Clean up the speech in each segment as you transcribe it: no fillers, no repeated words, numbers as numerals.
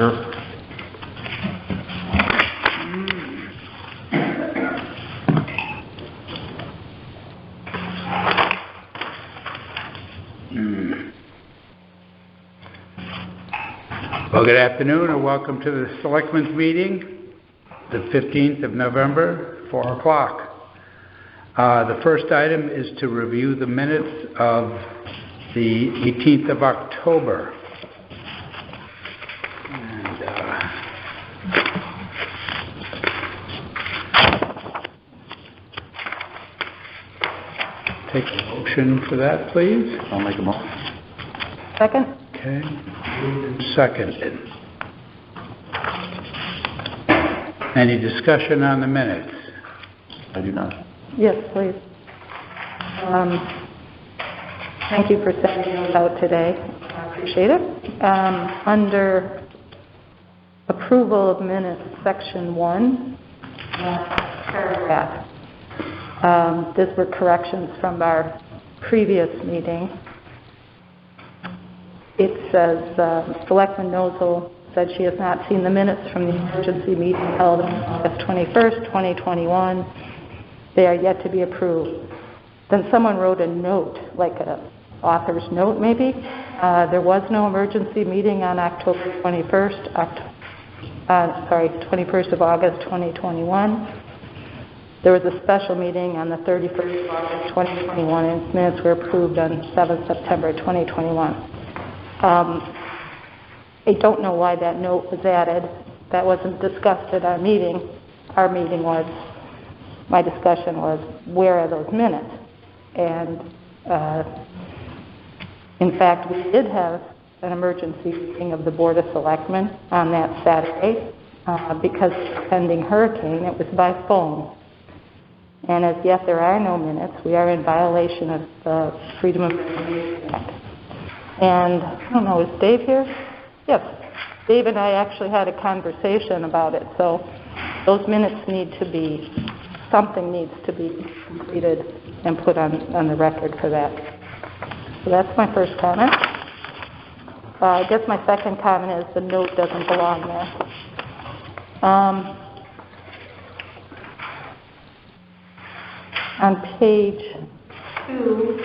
Sure. Well, good afternoon and welcome to the Selectmen's meeting, the 15th of November, 4 o'clock. The first item is to review the minutes of the 18th of October. And, take a motion for that, please. I'll make a motion. Second? Okay, moved and seconded. Any discussion on the minutes? I do not. Yes, please. Thank you for sending those out today. I appreciate it. Under approval of minutes, section 1, paragraph. These were corrections from our previous meeting. It says, Selectman Nozel said she has not seen the minutes from the emergency meeting held on August 21st, 2021. They are yet to be approved. Then someone wrote a note, like an author's note maybe. There was no emergency meeting on October 21st, 21st of August 2021. There was a special meeting on the 31st of August 2021, and minutes were approved on 7th September 2021. I don't know why that note was added. That wasn't discussed at our meeting. My discussion was, where are those minutes? And in fact, we did have an emergency meeting of the Board of Selectmen on that Saturday because of the pending hurricane. It was by phone. And as yet there are no minutes. We are in violation of the Freedom of Information Act. And I don't know, is Dave here? Yes. Dave and I actually had a conversation about it. So those minutes something needs to be completed and put on the record for that. So that's my first comment. I guess my second comment is the note doesn't belong there. On page 2,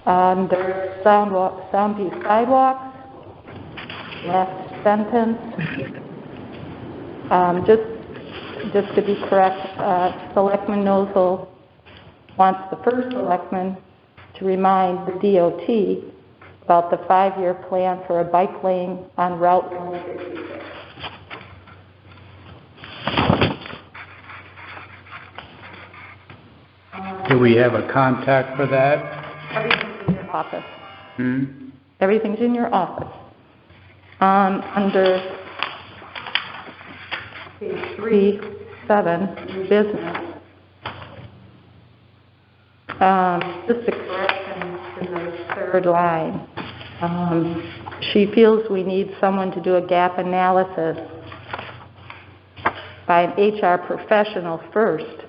under Soundview Sidewalks, last sentence, just to be correct, Selectman Nozel wants the first selectman to remind the DOT about the 5-year plan for a bike lane on Route 166. Do we have a contact for that? Everything's in your office. Everything's in your office. Under page 3.7, business. Just a correction in the third line. She feels we need someone to do a gap analysis by an HR professional first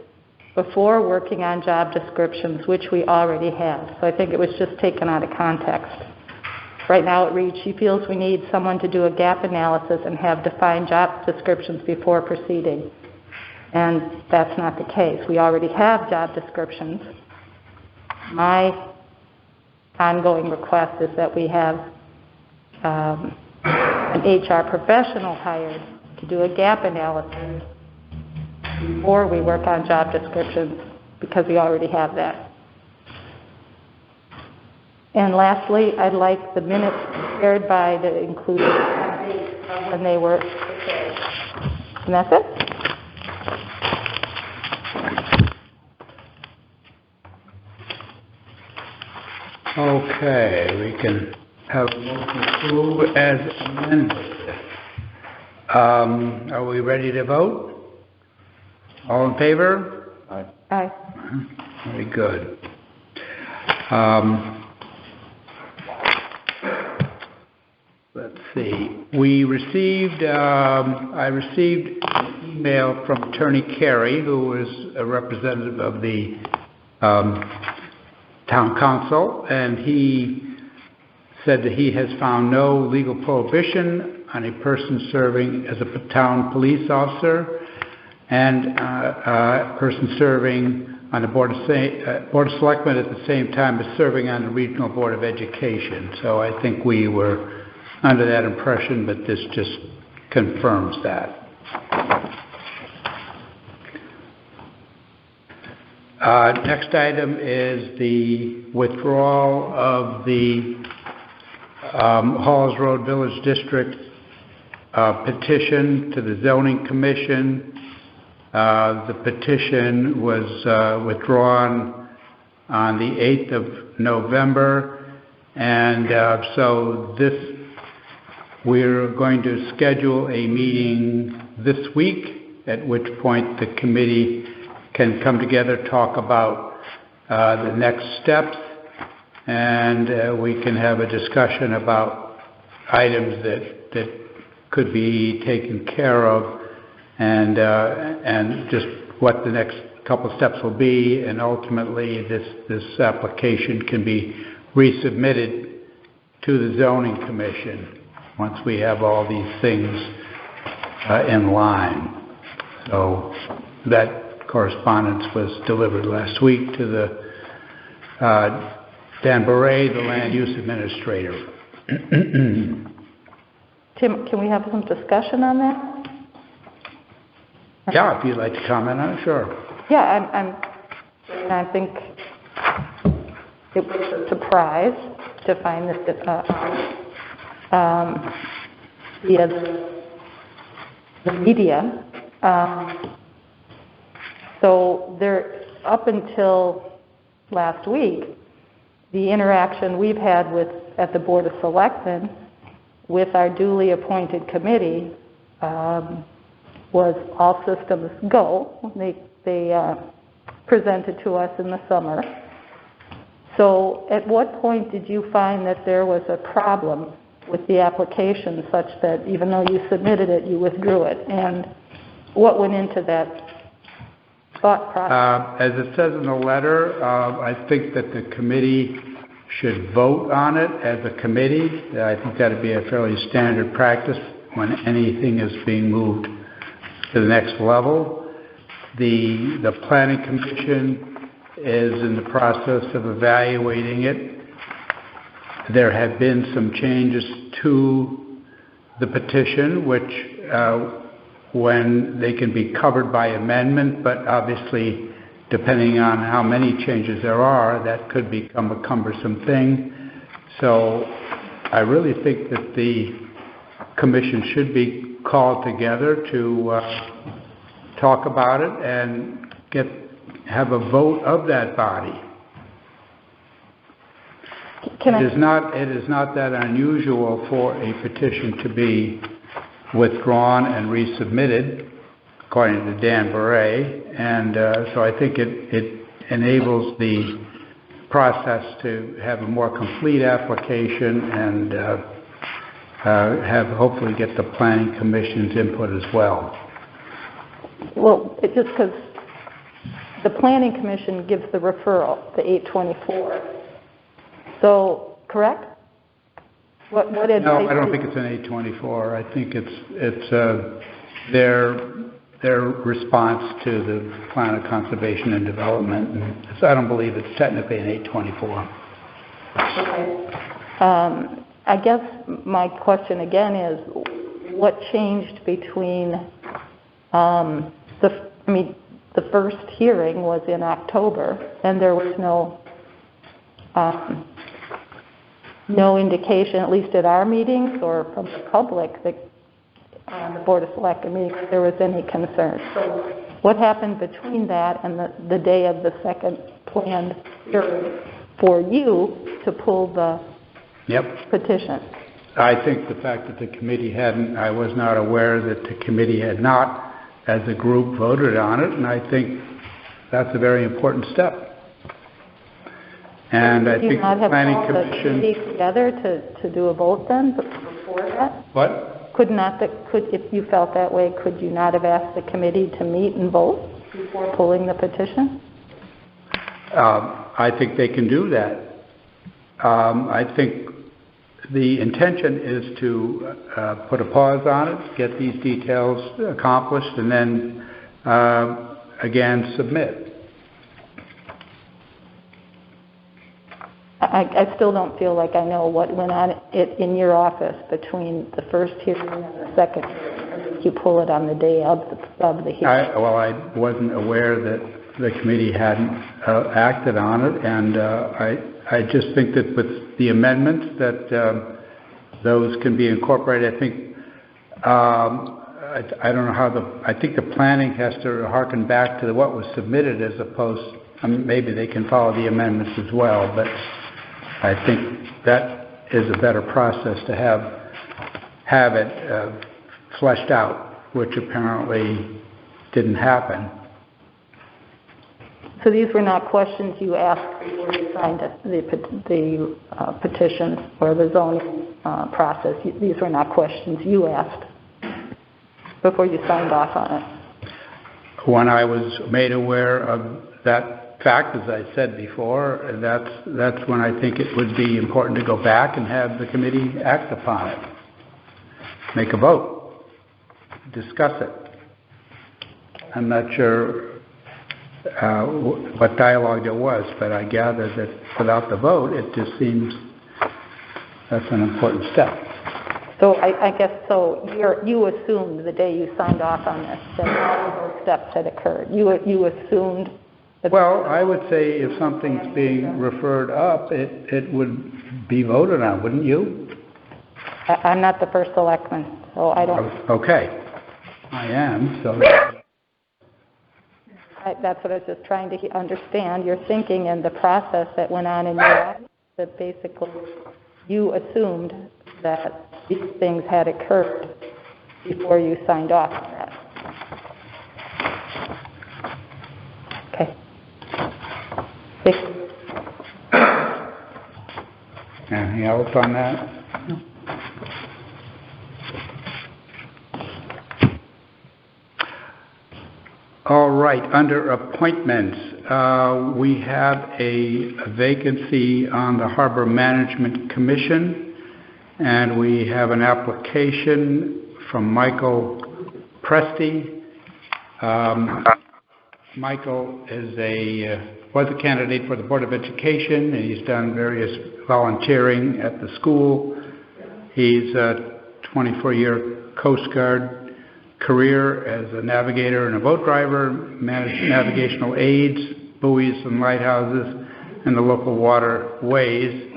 before working on job descriptions, which we already have. So I think it was just taken out of context. Right now it reads, she feels we need someone to do a gap analysis and have defined job descriptions before proceeding. And that's not the case. We already have job descriptions. My ongoing request is that we have an HR professional hired to do a gap analysis before we work on job descriptions, because we already have that. And lastly, I'd like the minutes prepared by the included dates of when they were prepared. And that's it. Okay, we can have a motion approved as amended. Are we ready to vote? All in favor? Aye. Aye. Very good. Let's see. We received, I received an email from Attorney Carey, who is a representative of the town council, and he said that he has found no legal prohibition on a person serving as a town police officer and a person serving on the Board of Selectmen at the same time as serving on the Regional Board of Education. So I think we were under that impression, but this just confirms that. Next item is the withdrawal of the Halls Road Village District petition to the Zoning Commission. The petition was withdrawn on the 8th of November, and so we're going to schedule a meeting this week, at which point the committee can come together, talk about the next steps, and we can have a discussion about items that could be taken care of, and just what the next couple steps will be, and ultimately this application can be resubmitted to the Zoning Commission once we have all these things in line. So that correspondence was delivered last week to the Dan Beret, the Land Use Administrator. Tim, can we have some discussion on that? Yeah, if you'd like to comment on it, sure. Yeah, I think it was a surprise to find this via the media. So there, up until last week, the interaction we've had at the Board of Selectmen with our duly appointed committee was all systems go. They presented to us in the summer. So at what point did you find that there was a problem with the application such that even though you submitted it, you withdrew it? And what went into that thought process? As it says in the letter, I think that the committee should vote on it as a committee. I think that would be a fairly standard practice when anything is being moved to the next level. The Planning Commission is in the process of evaluating it. There have been some changes to the petition, which when they can be covered by amendment, but obviously depending on how many changes there are, that could become a cumbersome thing. So I really think that the commission should be called together to talk about it and have a vote of that body. It is not that unusual for a petition to be withdrawn and resubmitted, according to Dan Beret, and so I think it enables the process to have a more complete application and hopefully get the Planning Commission's input as well. Well, it's just because the Planning Commission gives the referral, the 824. So, correct? What advice? No, I don't think it's an 824. I think it's their response to the Plan of Conservation and Development. And so I don't believe it's technically an 824. Okay. I guess my question again is, what changed between the first hearing was in October, and there was no indication, at least at our meetings or from the public, that on the Board of Selectmen meeting, that there was any concern. So what happened between that and the day of the second planned hearing for you to pull the petition? I think the fact that the committee I was not aware that the committee had not, as a group, voted on it, and I think that's a very important step. And I think the Planning Commission... Could you not have called the committee together to do a vote then, before that? What? If you felt that way, could you not have asked the committee to meet and vote before pulling the petition? I think they can do that. I think the intention is to put a pause on it, get these details accomplished, and then again submit. I still don't feel like I know what went on in your office between the first hearing and the second hearing. You pull it on the day of the hearing. I wasn't aware that the committee hadn't acted on it, and I just think that with the amendments that those can be incorporated. I think I don't know how I think the planning has to harken back to what was submitted as opposed. Maybe they can follow the amendments as well, but I think that is a better process to have it fleshed out, which apparently didn't happen. So these were not questions you asked before you signed the petition or the zoning process. These were not questions you asked before you signed off on it. When I was made aware of that fact, as I said before, that's when I think it would be important to go back and have the committee act upon it, make a vote, discuss it. I'm not sure what dialogue there was, but I gather that without the vote, it just seems that's an important step. So I guess you assumed the day you signed off on this that all those steps had occurred. You assumed. Well, I would say if something's being referred up, it would be voted on, wouldn't you? I'm not the first selectman, so I don't. Okay, I am. So that's what I was just trying to understand. Your thinking and the process that went on in your office. That basically you assumed that these things had occurred before you signed off on that. Okay. Anything else on that? No. All right, under appointments, we have a vacancy on the Harbor Management Commission, and we have an application from Michael Presti. Michael was a candidate for the Board of Education, and he's done various volunteering at the school. He's a 24-year Coast Guard career as a navigator and a boat driver, managed navigational aids, buoys and lighthouses, and the local waterways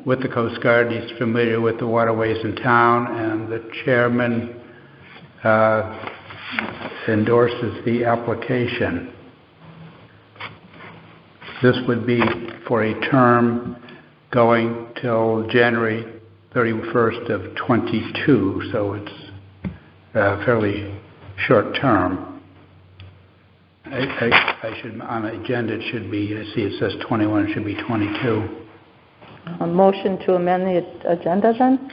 with the Coast Guard. He's familiar with the waterways in town, and the chairman endorses the application. This would be for a term going till January 31st of 22, so it's fairly short term. I should, on the agenda it should be, I see it says 21, it should be 22. A motion to amend the agenda then?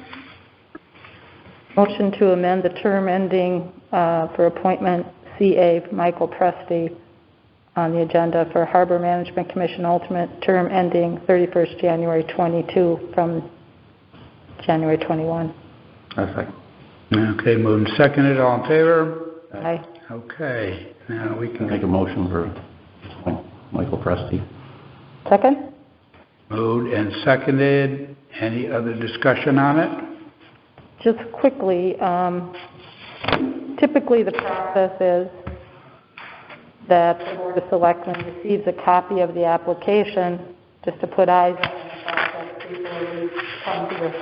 Motion to amend the term ending for appointment CA Michael Presti on the agenda for Harbor Management Commission alternate term ending 31st January 22 from January 21. A second. Okay, moved and seconded. All in favor? Aye. Okay. Now we can make a motion for Michael Presti. Second? Moved and seconded. Any other discussion on it? Just quickly, typically the process is that the Board of Selectmen receives a copy of the application just to put eyes on the process before we come to the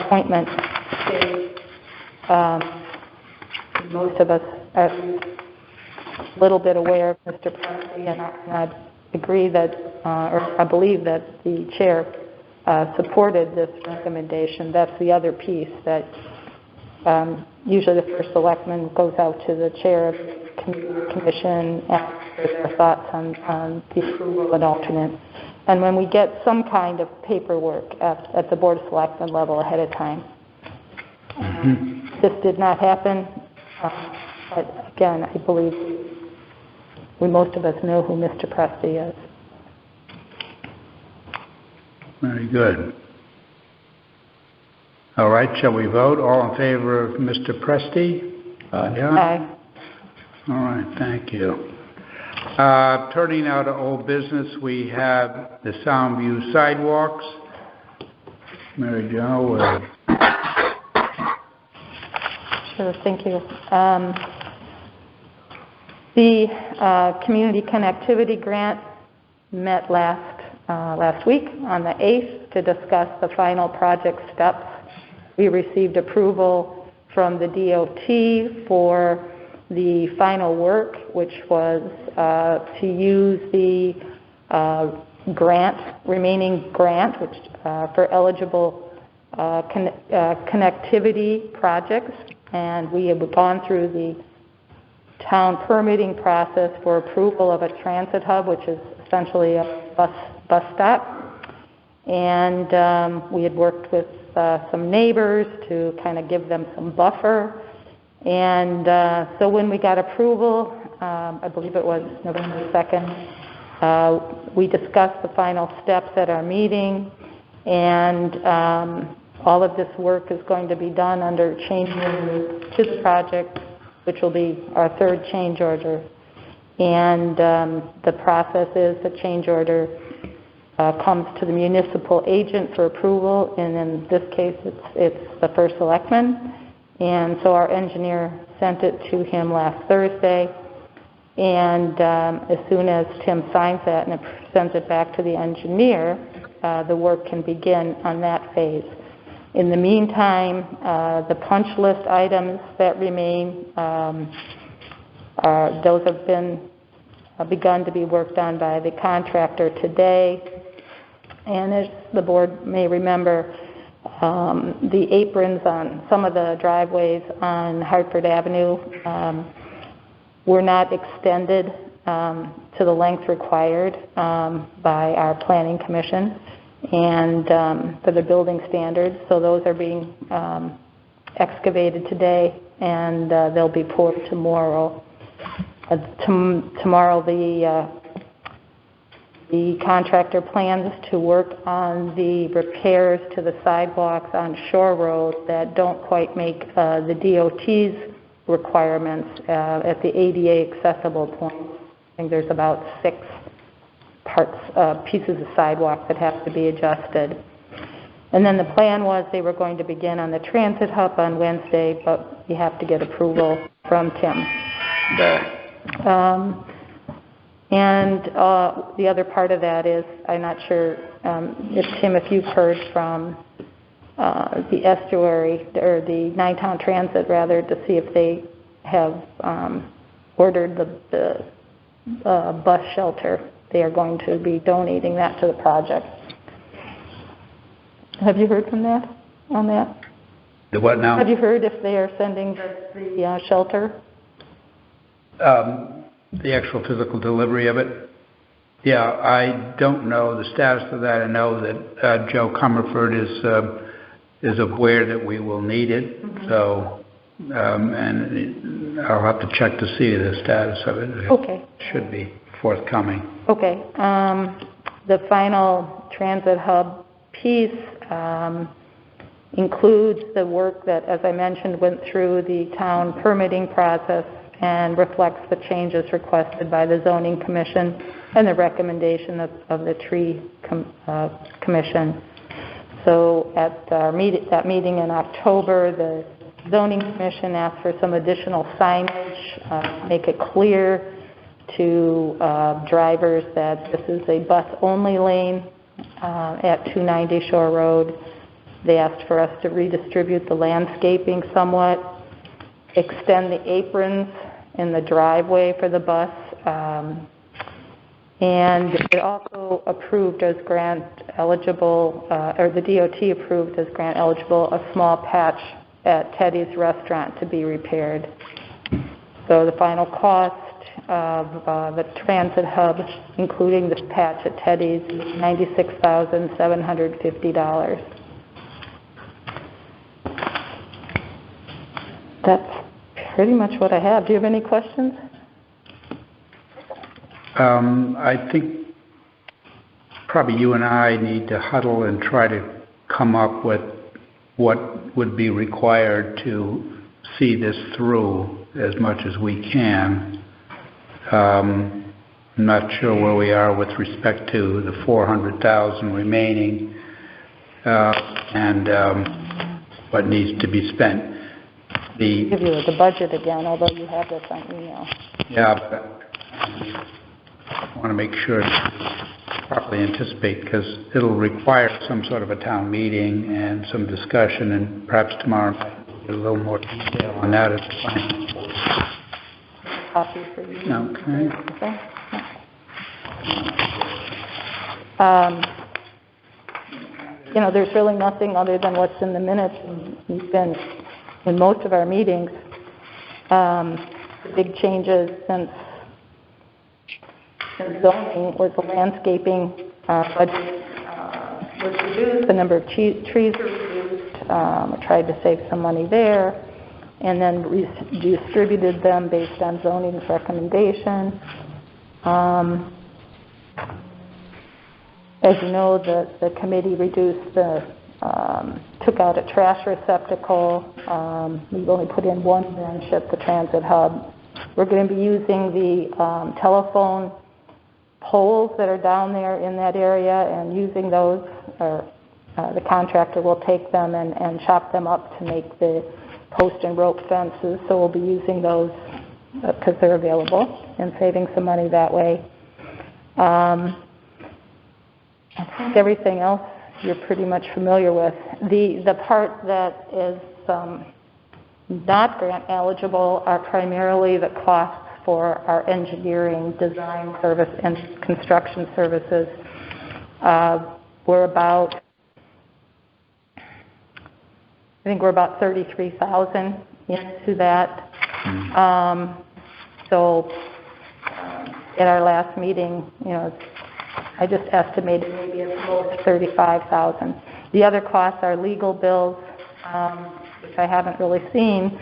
appointment stage. Most of us are a little bit aware of Mr. Presti, and I agree that, or I believe that the chair supported this recommendation. That's the other piece that usually the first selectman goes out to the chair of the commission, asks for their thoughts on the approval of an alternate. And when we get some kind of paperwork at the Board of Selectmen level ahead of time. This did not happen, but again, I believe most of us know who Mr. Presti is. Very good. All right, shall we vote? All in favor of Mr. Presti? Yeah? Aye. All right, thank you. Turning now to old business, we have the Soundview sidewalks. Mary Jo, Sure, thank you. The Community Connectivity Grant met last week on the 8th to discuss the final project steps. We received approval from the DOT for the final work, which was to use the remaining grant, which for eligible connectivity projects, and we have gone through the town permitting process for approval of a transit hub, which is essentially a bus stop, and we had worked with some neighbors to kind of give them some buffer. And so when we got approval, I believe it was November 2nd, we discussed the final steps at our meeting, and all of this work is going to be done under change order to the project, which will be our third change order. And the process is the change order comes to the municipal agent for approval, and in this case it's the first selectman. And so our engineer sent it to him last Thursday, and as soon as Tim signs that and sends it back to the engineer, the work can begin on that phase. In the meantime, the punch list items that remain, those have been begun to be worked on by the contractor today. And as the board may remember, the aprons on some of the driveways on Hartford Avenue were not extended to the length required by our planning commission and for the building standards. So those are being excavated today, and they'll be poured tomorrow. Tomorrow the contractor plans to work on the repairs to the sidewalks on Shore Road that don't quite make the DOT's requirements at the ADA accessible point. I think there's about 6 pieces of sidewalk that have to be adjusted. And then the plan was they were going to begin on the transit hub on Wednesday, but you have to get approval from Tim. And the other part of that is, I'm not sure if you've heard from the estuary, or the Nine-Town Transit rather, to see if they have ordered the bus shelter. They are going to be donating that to the project. Have you heard from that, on that? the what now? Have you heard if they are sending the shelter? The actual physical delivery of it? Yeah, I don't know the status of that. I know that Joe Comerford is aware that we will need it. Mm-hmm. So, and I'll have to check to see the status of it. Okay. It should be forthcoming. Okay. The final transit hub piece includes the work that, as I mentioned, went through the town permitting process and reflects the changes requested by the zoning commission and the recommendation of the tree commission. So at our that meeting in October, the zoning commission asked for some additional signage, make it clear to drivers that this is a bus-only lane at 290 Shore Road. They asked for us to redistribute the landscaping somewhat, extend the aprons in the driveway for the bus, and it also approved as grant eligible, or the DOT approved as grant eligible, a small patch at Teddy's restaurant to be repaired. So the final cost of the transit hub, including this patch at Teddy's, is $96,750. That's pretty much what I have. Do you have any questions? I think probably you and I need to huddle and try to come up with what would be required to see this through as much as we can. I'm not sure where we are with respect to the $400,000 remaining and what needs to be spent. I'll give you the budget again, although you have this on email. Yeah, but I want to make sure to properly anticipate, because it'll require some sort of a town meeting and some discussion, and perhaps tomorrow night we'll get a little more detail on that at the final. Copy for you. Okay. You know, there's really nothing other than what's in the minutes. We've been in most of our meetings. The big changes since zoning was the landscaping budget was reduced, the number of trees were reduced. I tried to save some money there, and then redistributed them based on zoning's recommendation. As you know, the committee reduced took out a trash receptacle. We've only put in one bench at the transit hub. We're going to be using the telephone poles that are down there in that area and using those, or the contractor will take them and chop them up to make the post and rope fences. So we'll be using those because they're available and saving some money that way. I think everything else you're pretty much familiar with. The part that is not grant eligible are primarily the costs for our engineering, design service, and construction services. We're about $33,000 into that. So at our last meeting, you know, I just estimated maybe at most $35,000. The other costs are legal bills, which I haven't really seen,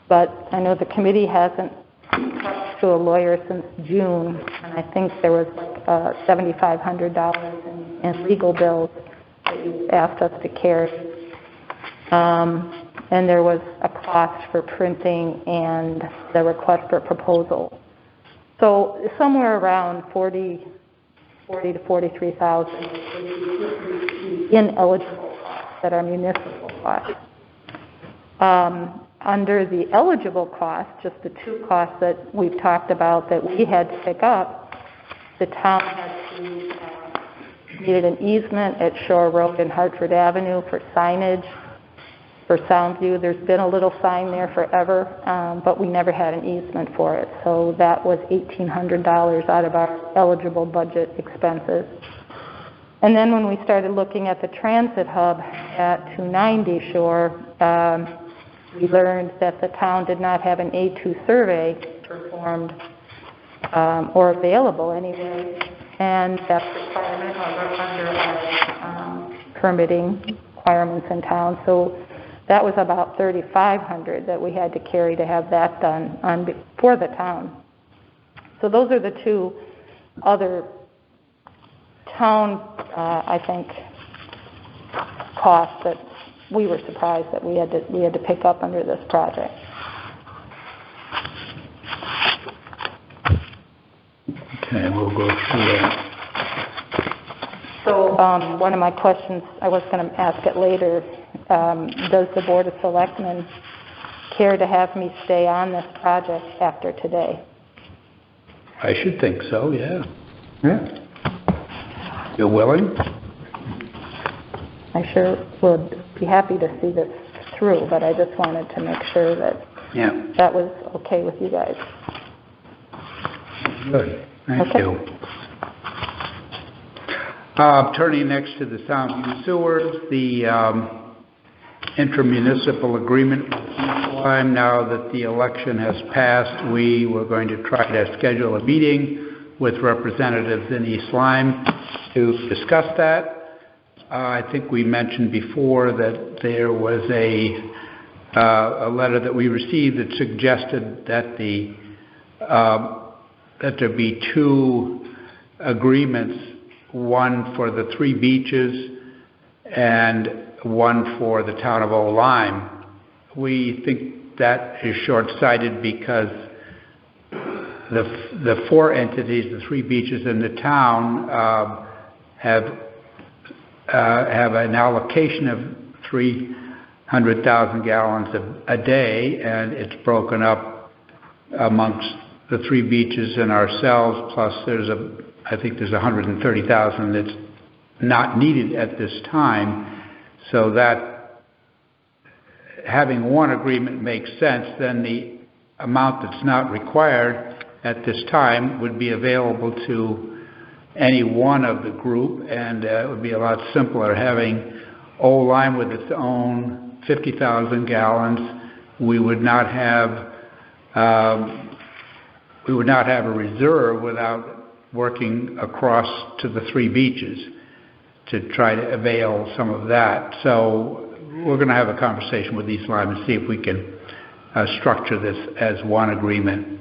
but I know the committee hasn't talked to a lawyer since June, and I think there was like $7,500 in legal bills that you asked us to carry. And there was a cost for printing and the request for proposal. So somewhere around $40,000 to $43,000 ineligible costs that are municipal costs. Under the eligible costs, just the two costs that we've talked about that we had to pick up, the town needed an easement at Shore Road and Hartford Avenue for signage, for Soundview. There's been a little sign there forever, but we never had an easement for it. So that was $1,800 out of our eligible budget expenses. And then when we started looking at the transit hub at 290 Shore, we learned that the town did not have an A2 survey performed or available anyway, and that's a requirement under our permitting requirements in town. So that was about $3,500 that we had to carry to have that done for the town. So those are the two other town, I think, costs that we were surprised that we had to pick up under this project. Okay, we'll go through that. So one of my questions, I was going to ask it later, does the Board of Selectmen care to have me stay on this project after today? I should think so, yeah. Yeah. You're willing? I sure would be happy to see this through, but I just wanted to make sure that that was okay with you guys. Good. Thank you. Turning next to the Soundview Sewers, the intermunicipal agreement with Eastline. Now that the election has passed, we were going to try to schedule a meeting with representatives in East Lyme to discuss that. I think we mentioned before that there was a letter that we received that suggested that that there be two agreements, one for the three beaches and one for the town of Old Lyme. We think that is short-sighted because the four entities, the three beaches in the town, have an allocation of 300,000 gallons a day, and it's broken up amongst the three beaches and ourselves, plus I think there's 130,000 that's not needed at this time, so that having one agreement makes sense. Then the amount that's not required at this time would be available to any one of the group, and it would be a lot simpler having Old Lyme with its own 50,000 gallons. We would not have a reserve without working across to the three beaches to try to avail some of that. So we're going to have a conversation with East Lyme and see if we can structure this as one agreement.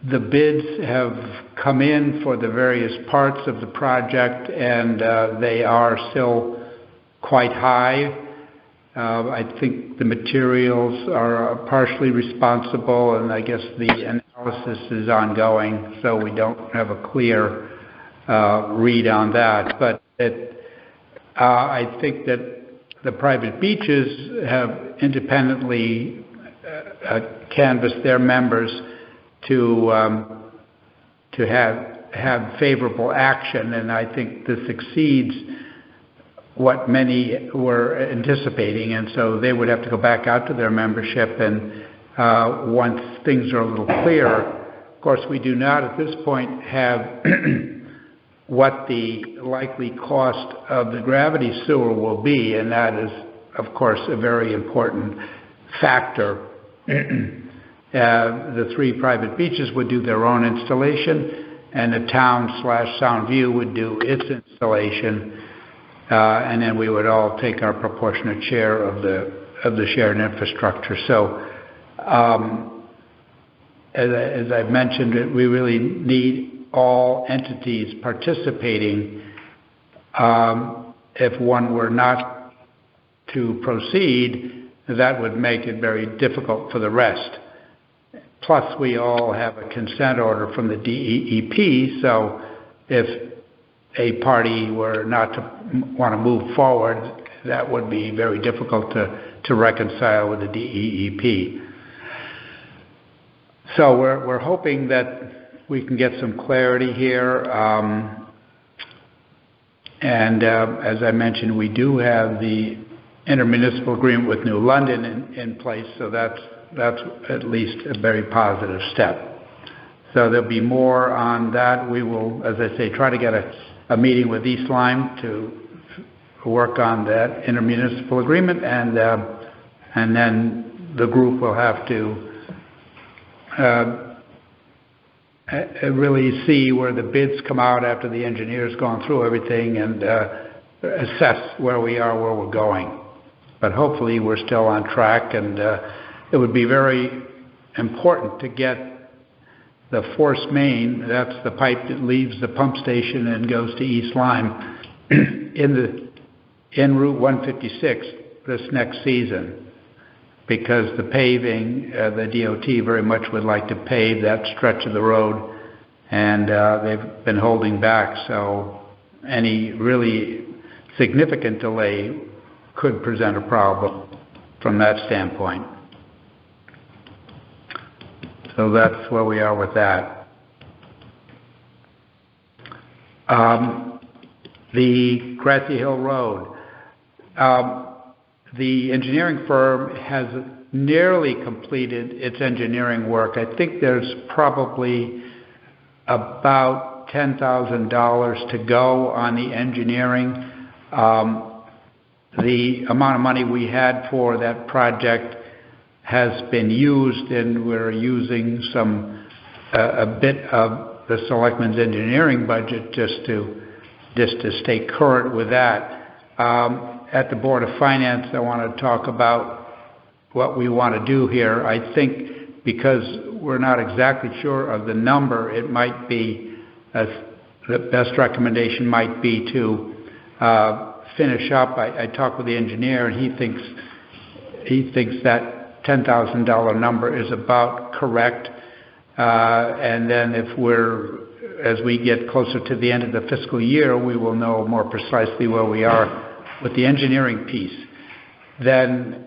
The bids have come in for the various parts of the project, and they are still quite high. I think the materials are partially responsible, and I guess the analysis is ongoing, so we don't have a clear read on that. But I think that the private beaches have independently canvassed their members to have favorable action, and I think this exceeds what many were anticipating, and so they would have to go back out to their membership, and once things are a little clearer. Of course, we do not at this point have what the likely cost of the gravity sewer will be, and that is, of course, a very important factor. The three private beaches would do their own installation, and the town/Soundview would do its installation, and then we would all take our proportionate share of the shared infrastructure. So, as I've mentioned, we really need all entities participating. If one were not to proceed, that would make it very difficult for the rest. Plus, we all have a consent order from the DEEP, so if a party were not to want to move forward, that would be very difficult to reconcile with the DEEP. So we're hoping that we can get some clarity here. And as I mentioned, we do have the intermunicipal agreement with New London in place, so that's at least a very positive step. So there'll be more on that. We will, as I say, try to get a meeting with East Lyme to work on that intermunicipal agreement, and then the group will have to really see where the bids come out after the engineer's gone through everything and assess where we are, where we're going. But hopefully we're still on track, and it would be very important to get the force main, that's the pipe that leaves the pump station and goes to East Lyme, in Route 156 this next season, because the paving, the DOT very much would like to pave that stretch of the road, and they've been holding back, so any really significant delay could present a problem from that standpoint. So that's where we are with that. The Grassy Hill Road. The engineering firm has nearly completed its engineering work. I think there's probably about $10,000 to go on the engineering. The amount of money we had for that project has been used, and we're using a bit of the Selectmen's engineering budget just to stay current with that. At the Board of Finance, I want to talk about what we want to do here. I think because we're not exactly sure of the number, it might be, the best recommendation might be to finish up, I talked with the engineer, and he thinks that $10,000 number is about correct. And then as we get closer to the end of the fiscal year, we will know more precisely where we are with the engineering piece. Then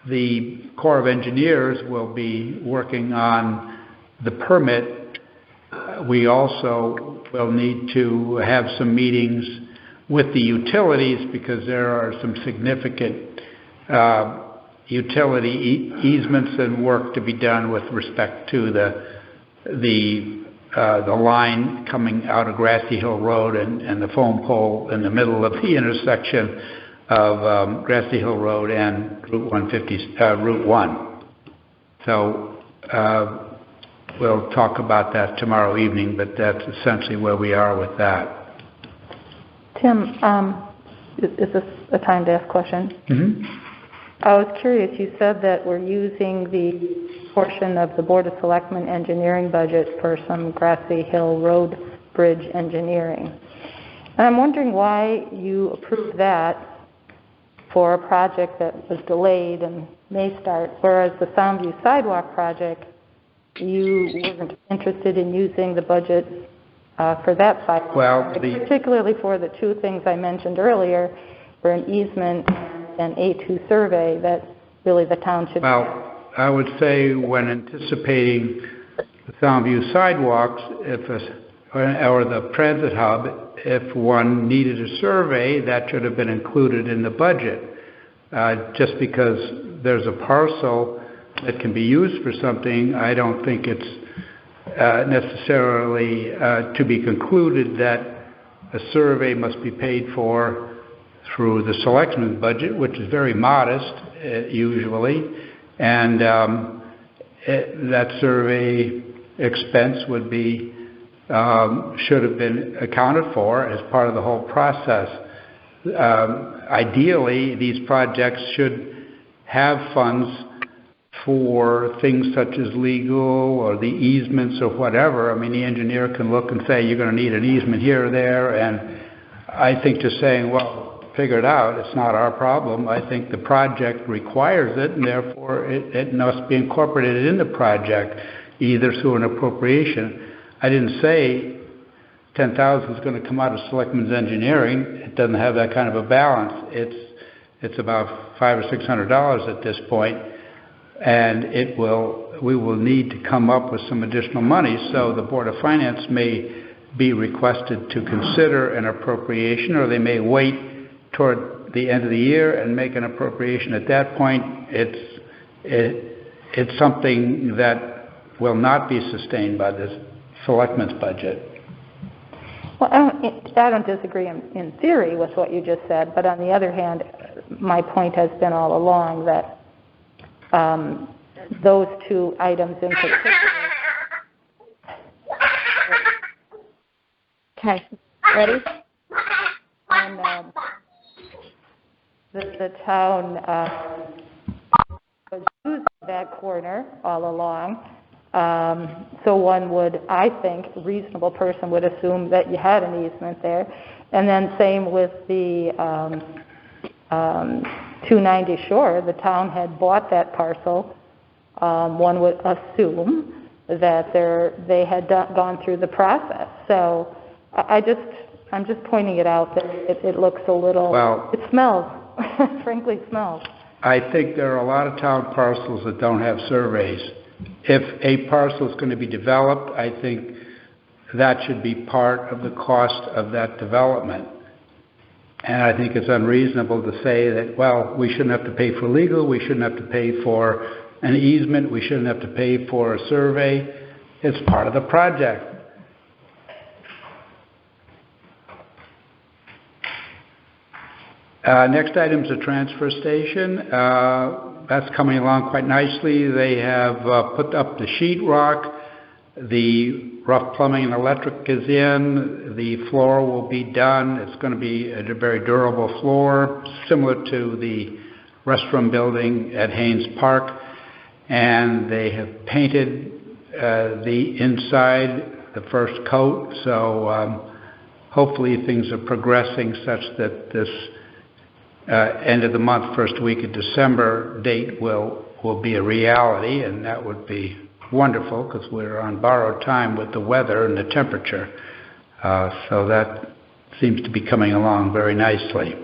the Corps of Engineers will be working on the permit. We also will need to have some meetings with the utilities because there are some significant utility easements and work to be done with respect to the line coming out of Grassy Hill Road and the phone pole in the middle of the intersection of Grassy Hill Road and Route 1. So we'll talk about that tomorrow evening, but that's essentially where we are with that. Tim, is this a time to ask a question? Mm-hmm. I was curious, you said that we're using the portion of the Board of Selectmen engineering budget for some Grassy Hill Road Bridge engineering. And I'm wondering why you approved that for a project that was delayed and may start, whereas the Soundview Sidewalk project, you weren't interested in using the budget for that sidewalk. Well, particularly for the two things I mentioned earlier, for an easement and A2 survey that really the town should. Well, I would say when anticipating the Soundview sidewalks, or the transit hub, if one needed a survey, that should have been included in the budget. Just because there's a parcel that can be used for something, I don't think it's necessarily to be concluded that a survey must be paid for through the Selectmen's budget, which is very modest usually, and that survey expense would be should have been accounted for as part of the whole process. Ideally, these projects should have funds for things such as legal or the easements or whatever. I mean, the engineer can look and say, you're going to need an easement here or there, and I think just saying, well, figure it out, it's not our problem. I think the project requires it, and therefore it must be incorporated in the project, either through an appropriation. I didn't say 10,000 is going to come out of Selectmen's engineering. It doesn't have that kind of a balance. It's about $500 or $600 at this point, and we will need to come up with some additional money. So the Board of Finance may be requested to consider an appropriation, or they may wait toward the end of the year and make an appropriation at that point. It's something that will not be sustained by the Selectmen's budget. Well, I don't disagree in theory with what you just said, but on the other hand, my point has been all along that those two items in particular. Okay, ready? And the town was using that corner all along. So one would, I think, a reasonable person would assume that you had an easement there. And then same with the 290 Shore. The town had bought that parcel. One would assume that they had gone through the process. So I'm just pointing it out that it looks a little, it smells, frankly smells. I think there are a lot of town parcels that don't have surveys. If a parcel is going to be developed, I think that should be part of the cost of that development. And I think it's unreasonable to say that, well, we shouldn't have to pay for legal, we shouldn't have to pay for an easement, we shouldn't have to pay for a survey. It's part of the project. Next item is a transfer station. That's coming along quite nicely. They have put up the sheetrock. The rough plumbing and electric is in. The floor will be done. It's going to be a very durable floor, similar to the restroom building at Haynes Park. And they have painted the inside, the first coat. So hopefully things are progressing such that this end of the month, first week of December date will be a reality, and that would be wonderful because we're on borrowed time with the weather and the temperature. So that seems to be coming along very nicely.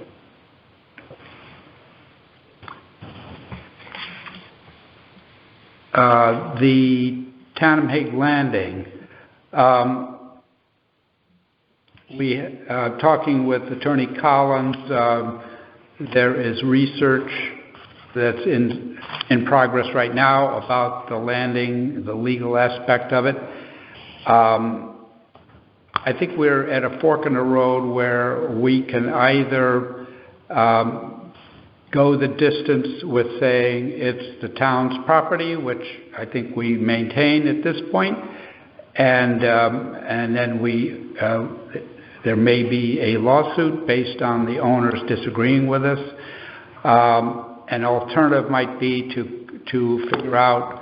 The Tannem Hague landing. We talking with Attorney Collins. There is research that's in progress right now about the landing, the legal aspect of it. I think we're at a fork in the road where we can either go the distance with saying it's the town's property, which I think we maintain at this point, and then there may be a lawsuit based on the owners disagreeing with us. An alternative might be to figure out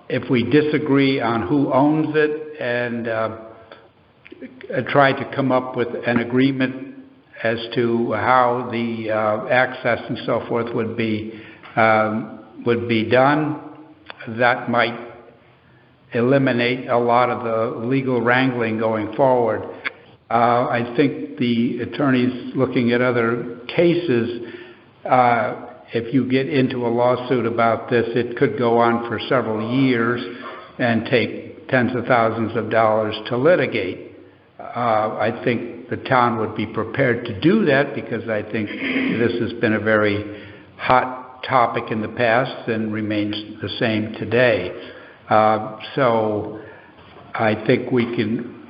if we disagree on who owns it and try to come up with an agreement as to how the access and so forth would be done. That might eliminate a lot of the legal wrangling going forward. I think the attorneys looking at other cases, if you get into a lawsuit about this, it could go on for several years and take tens of thousands of dollars to litigate. I think the town would be prepared to do that because I think this has been a very hot topic in the past and remains the same today. So I think we can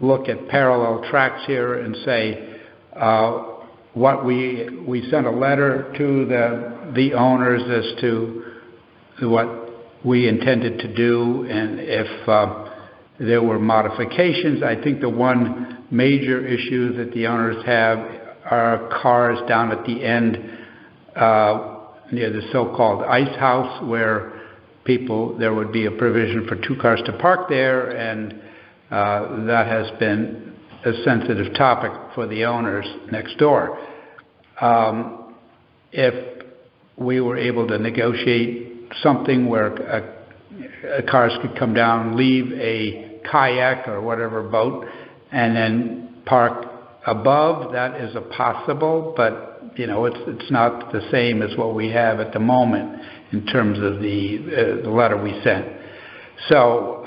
look at parallel tracks here and say what we sent a letter to the owners as to what we intended to do, and if there were modifications. I think the one major issue that the owners have are cars down at the end near the so-called ice house, where there would be a provision for 2 cars to park there, and that has been a sensitive topic for the owners next door. If we were able to negotiate something where cars could come down, leave a kayak or whatever boat, and then park above, that is a possible, but it's not the same as what we have at the moment in terms of the letter we sent. So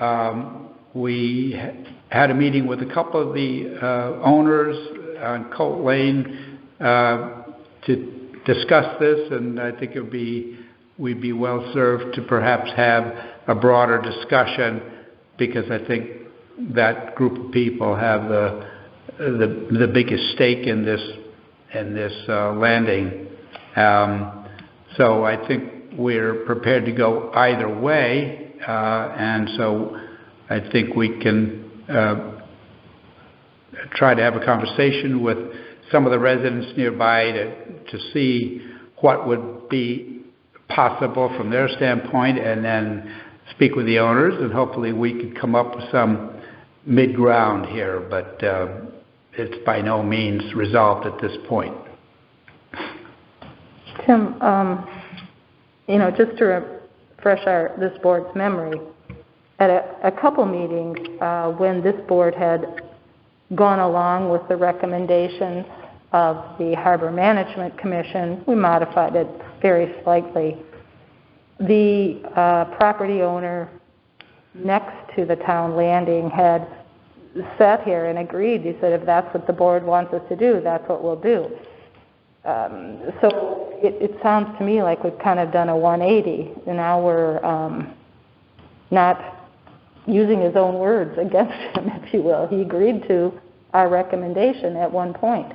we had a meeting with a couple of the owners on Colt Lane to discuss this, and I think we'd be well served to perhaps have a broader discussion, because I think that group of people have the biggest stake in this landing. So I think we're prepared to go either way, and so I think we can try to have a conversation with some of the residents nearby to see what would be possible from their standpoint, and then speak with the owners, and hopefully we could come up with some mid-ground here, but it's by no means resolved at this point. Tim, just to refresh this board's memory, at a couple meetings when this board had gone along with the recommendations of the Harbor Management Commission, we modified it very slightly. The property owner next to the town landing had sat here and agreed. He said, if that's what the board wants us to do, that's what we'll do. So it sounds to me like we've kind of done a 180, and now we're not using his own words against him, if you will. He agreed to our recommendation at one point.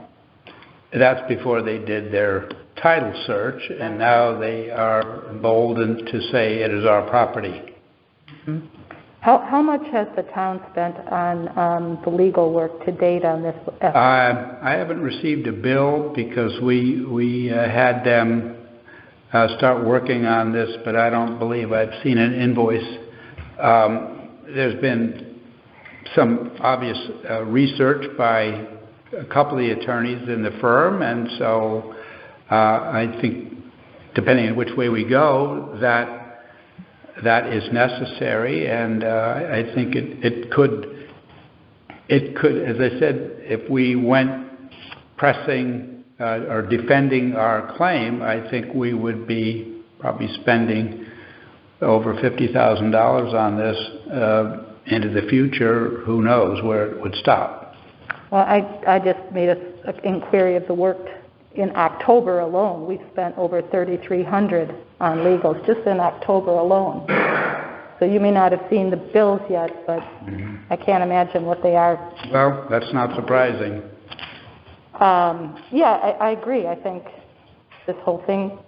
That's before they did their title search, and now they are emboldened to say it is our property. Mm-hmm. How much has the town spent on the legal work to date on this effort? I haven't received a bill because we had them start working on this, but I don't believe I've seen an invoice. There's been some obvious research by a couple of the attorneys in the firm, and so I think, depending on which way we go, that is necessary, and I think it could, as I said, if we went pressing or defending our claim, I think we would be probably spending over $50,000 on this into the future. Who knows where it would stop? Well, I just made an inquiry of the work. In October alone, we've spent over $3,300 on legals, just in October alone. So you may not have seen the bills yet, but I can't imagine what they are. Well, that's not surprising. Yeah, I agree. I think this whole thing,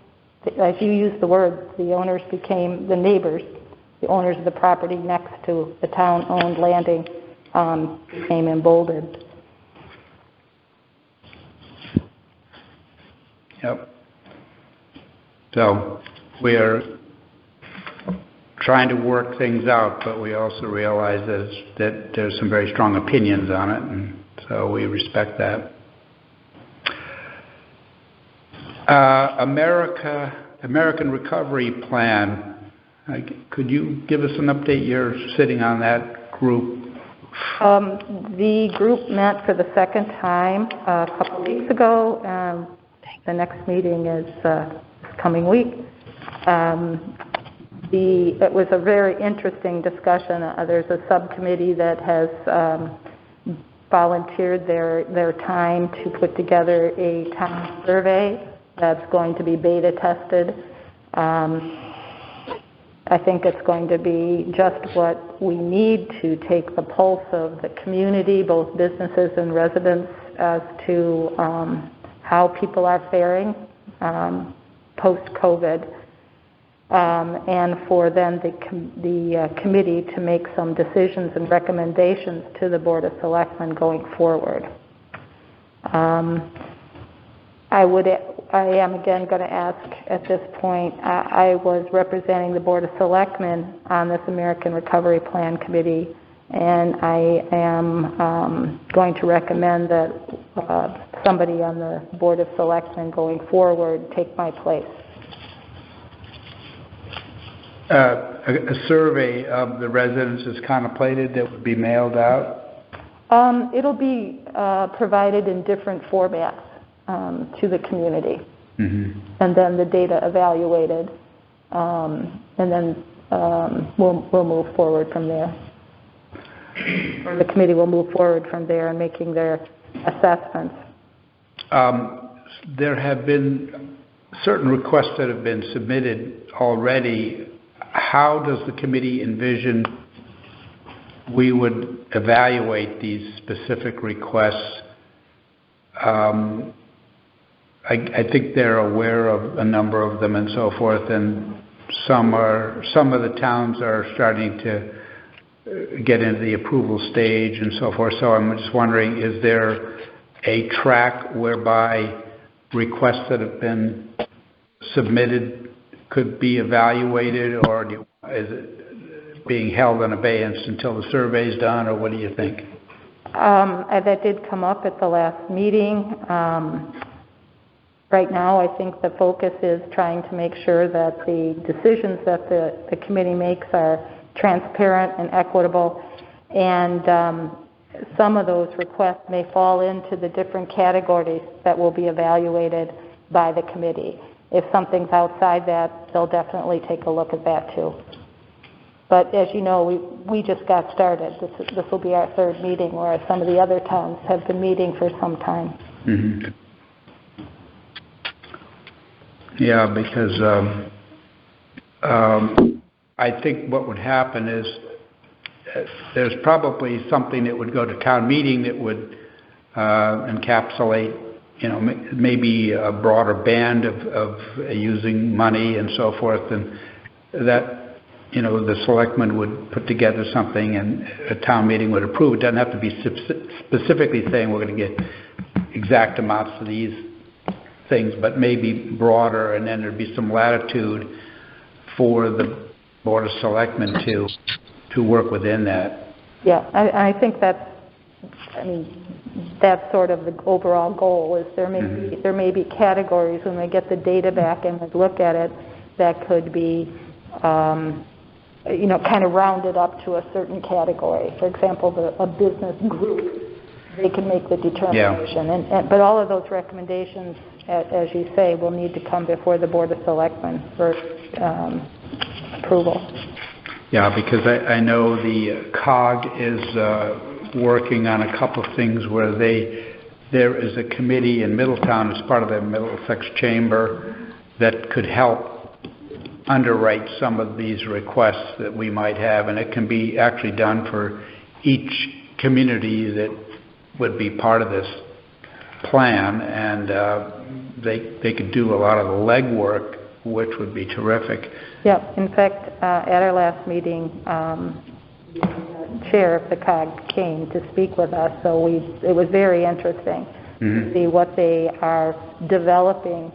as you used the word, the owners became the neighbors. The owners of the property next to the town-owned landing became emboldened. Yep. So we are trying to work things out, but we also realize that there's some very strong opinions on it, and so we respect that. American Recovery Plan. Could you give us an update? You're sitting on that group. The group met for the second time a couple of weeks ago. The next meeting is coming week. It was a very interesting discussion. There's a subcommittee that has volunteered their time to put together a town survey that's going to be beta tested. I think it's going to be just what we need to take the pulse of the community, both businesses and residents, as to how people are faring post-COVID, and for then the committee to make some decisions and recommendations to the Board of Selectmen going forward. I am again going to ask at this point, I was representing the Board of Selectmen on this American Recovery Plan Committee, and I am going to recommend that somebody on the Board of Selectmen going forward take my place. A survey of the residents is contemplated that would be mailed out? It'll be provided in different formats to the community, and then the data evaluated, and then we'll move forward from there. Or the committee will move forward from there in making their assessments. There have been certain requests that have been submitted already. How does the committee envision we would evaluate these specific requests? I think they're aware of a number of them and so forth, and some of the towns are starting to get into the approval stage and so forth. So I'm just wondering, is there a track whereby requests that have been submitted could be evaluated, or is it being held in abeyance until the survey's done, or what do you think? That did come up at the last meeting. Right now, I think the focus is trying to make sure that the decisions that the committee makes are transparent and equitable, and some of those requests may fall into the different categories that will be evaluated by the committee. If something's outside that, they'll definitely take a look at that too. But as you know, we just got started. This will be our third meeting, whereas some of the other towns have been meeting for some time. Mm-hmm. Yeah, because I think what would happen is there's probably something that would go to town meeting that would encapsulate, maybe a broader band of using money and so forth, and that, the selectmen would put together something and a town meeting would approve. It doesn't have to be specifically saying we're going to get exact amounts of these things, but maybe broader, and then there'd be some latitude for the Board of Selectmen to work within that. Yeah, I think that's sort of the overall goal. Is there may be categories when we get the data back and we look at it that could be, kind of rounded up to a certain category. For example, a business group, they can make the determination. Yeah. But all of those recommendations, as you say, will need to come before the Board of Selectmen for approval. Yeah, because I know the COG is working on a couple of things where there is a committee in Middletown as part of the Middlesex Chamber that could help underwrite some of these requests that we might have, and it can be actually done for each community that would be part of this plan, and they could do a lot of the legwork, which would be terrific. Yeah, in fact, at our last meeting, the chair of the COG came to speak with us, so it was very interesting to see what they are developing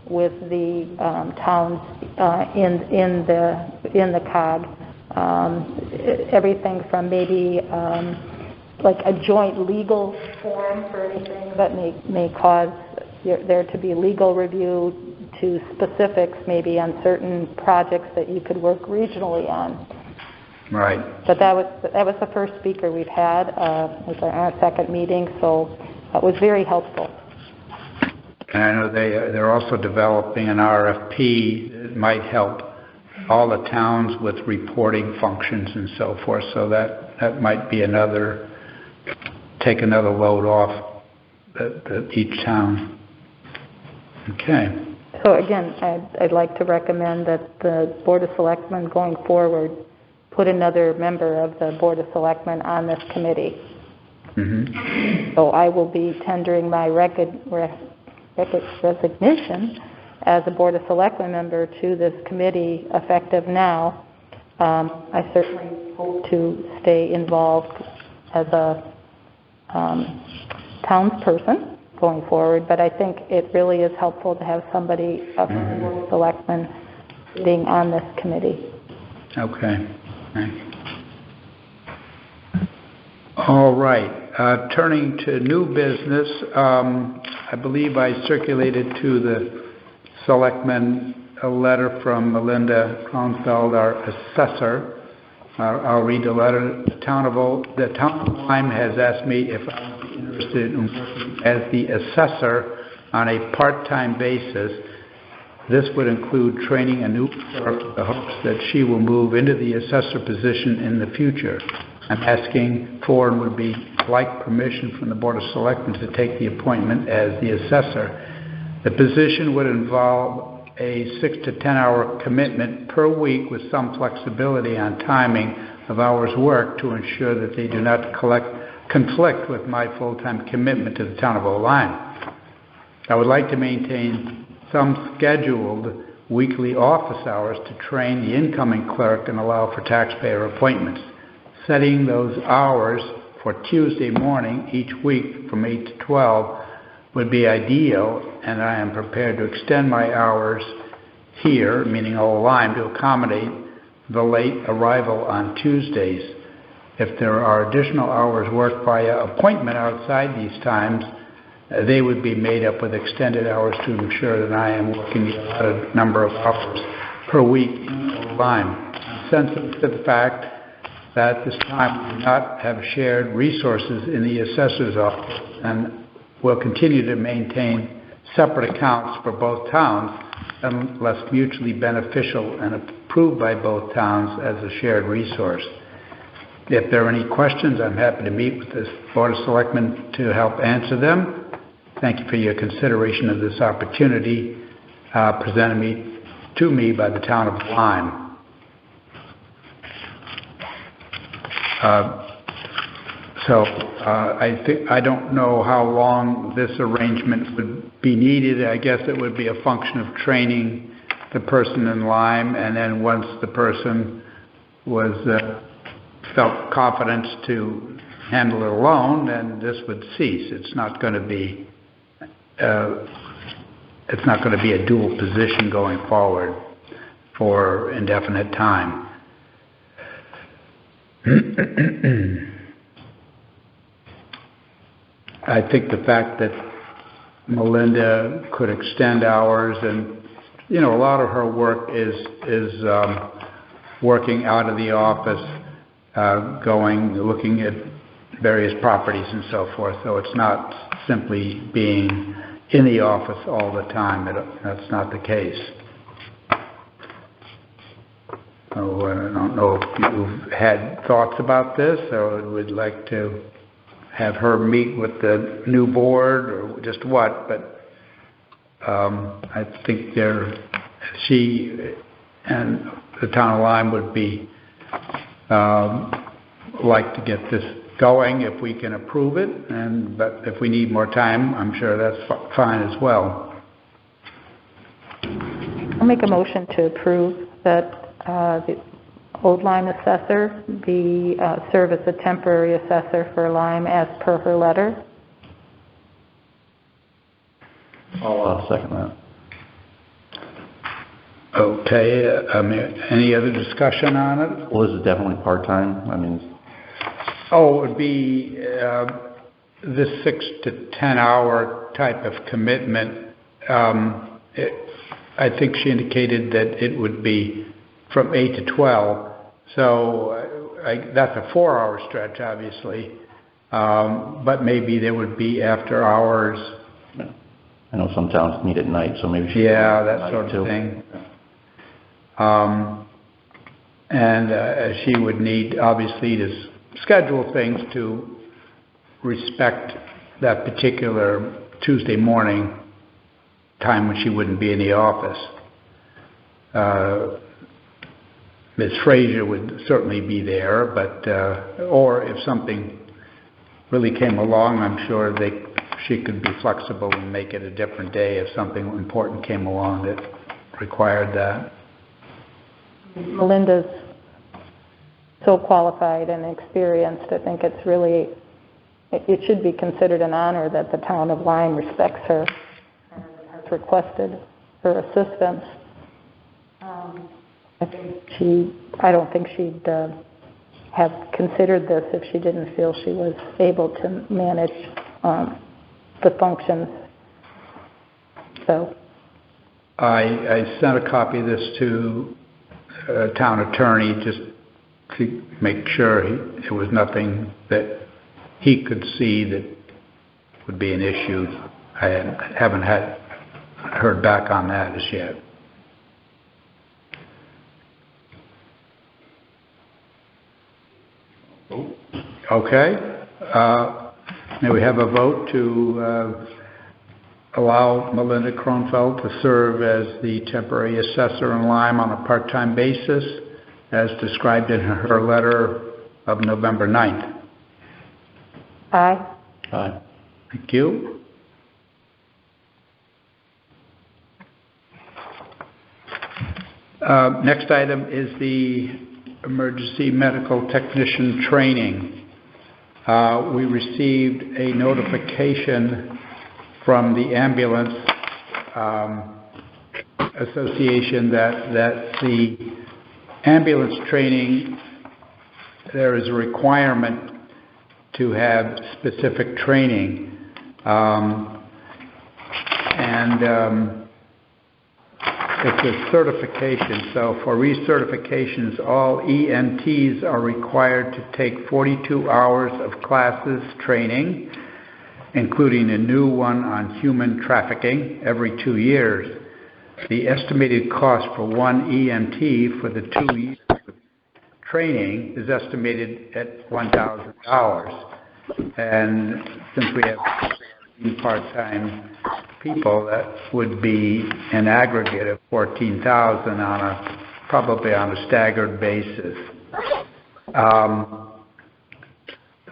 with the towns in the COG. Everything from maybe like a joint legal forum for anything that may cause there to be legal review, to specifics maybe on certain projects that you could work regionally on. Right. But that was the first speaker we've had. It was our second meeting, so it was very helpful. And I know they're also developing an RFP that might help all the towns with reporting functions and so forth. So that might be take another load off each town. Okay. So again, I'd like to recommend that the Board of Selectmen going forward put another member of the Board of Selectmen on this committee. Mm-hmm. So I will be tendering my resignation as a Board of Selectmen member to this committee effective now. I certainly hope to stay involved as a townsperson going forward, but I think it really is helpful to have somebody of the Board of Selectmen sitting on this committee. Okay. All right. Turning to new business, I believe I circulated to the Selectmen a letter from Melinda Kronfeld, our assessor. I'll read the letter. The town of Lyme has asked me if I would be interested in working as the assessor on a part-time basis. This would include training a new clerk with the hopes that she will move into the assessor position in the future. I'm asking for and would like permission from the Board of Selectmen to take the appointment as the assessor. The position would involve a 6 to 10 hour commitment per week with some flexibility on timing of hours worked to ensure that they do not conflict with my full-time commitment to the town of Lyme. I would like to maintain some scheduled weekly office hours to train the incoming clerk and allow for taxpayer appointments. Setting those hours for Tuesday morning each week from 8 to 12 would be ideal, and I am prepared to extend my hours here, meaning Lyme, to accommodate the late arrival on Tuesdays. If there are additional hours worked via appointment outside these times, they would be made up with extended hours to ensure that I am working the allotted number of hours per week in Lyme. I'm sensitive to the fact that at this time we do not have shared resources in the assessor's office and will continue to maintain separate accounts for both towns unless mutually beneficial and approved by both towns as a shared resource. If there are any questions, I'm happy to meet with the Board of Selectmen to help answer them. Thank you for your consideration of this opportunity presented to me by the town of Lyme. I don't know how long this arrangement would be needed. I guess it would be a function of training the person in Lyme, and then once the person felt confidence to handle it alone, then this would cease. It's not going to be a dual position going forward for indefinite time. I think the fact that Melinda could extend hours, and a lot of her work is working out of the office, looking at various properties and so forth. So it's not simply being in the office all the time. That's not the case. So I don't know if you've had thoughts about this, or would like to have her meet with the new board, or just what, but I think she and the town of Lyme would be like to get this going if we can approve it, but if we need more time, I'm sure that's fine as well. I'll make a motion to approve that the Old Lyme assessor serve as a temporary assessor for Lyme as per her letter. I'll second that. Okay, any other discussion on it? Well, is it definitely part-time? It would be this 6 to 10 hour type of commitment. I think she indicated that it would be from 8 to 12. So that's a 4-hour stretch, obviously. But maybe there would be after hours. I know some towns meet at night, so maybe she... Yeah, that sort of thing. And she would need, obviously, to schedule things to respect that particular Tuesday morning time when she wouldn't be in the office. Ms. Frazier would certainly be there, but or if something really came along, I'm sure she could be flexible and make it a different day if something important came along that required that. Melinda's so qualified and experienced. I think it should be considered an honor that the town of Lyme respects her and has requested her assistance. I don't think she'd have considered this if she didn't feel she was able to manage the functions. So I sent a copy of this to town attorney just to make sure it was nothing that he could see that would be an issue. I haven't heard back on that as yet. Okay. May we have a vote to allow Melinda Kronfeld to serve as the temporary assessor in Lyme on a part-time basis, as described in her letter of November 9th. Aye. Aye. Thank you. Next item is the emergency medical technician training. We received a notification from the ambulance association that the ambulance training, there is a requirement to have specific training, it's a certification. So for recertifications, all EMTs are required to take 42 hours of classes training, including a new one on human trafficking every 2 years. The estimated cost for one EMT for the 2 years of training is estimated at $1,000. And since we have part-time people, that would be an aggregate of $14,000 probably on a staggered basis.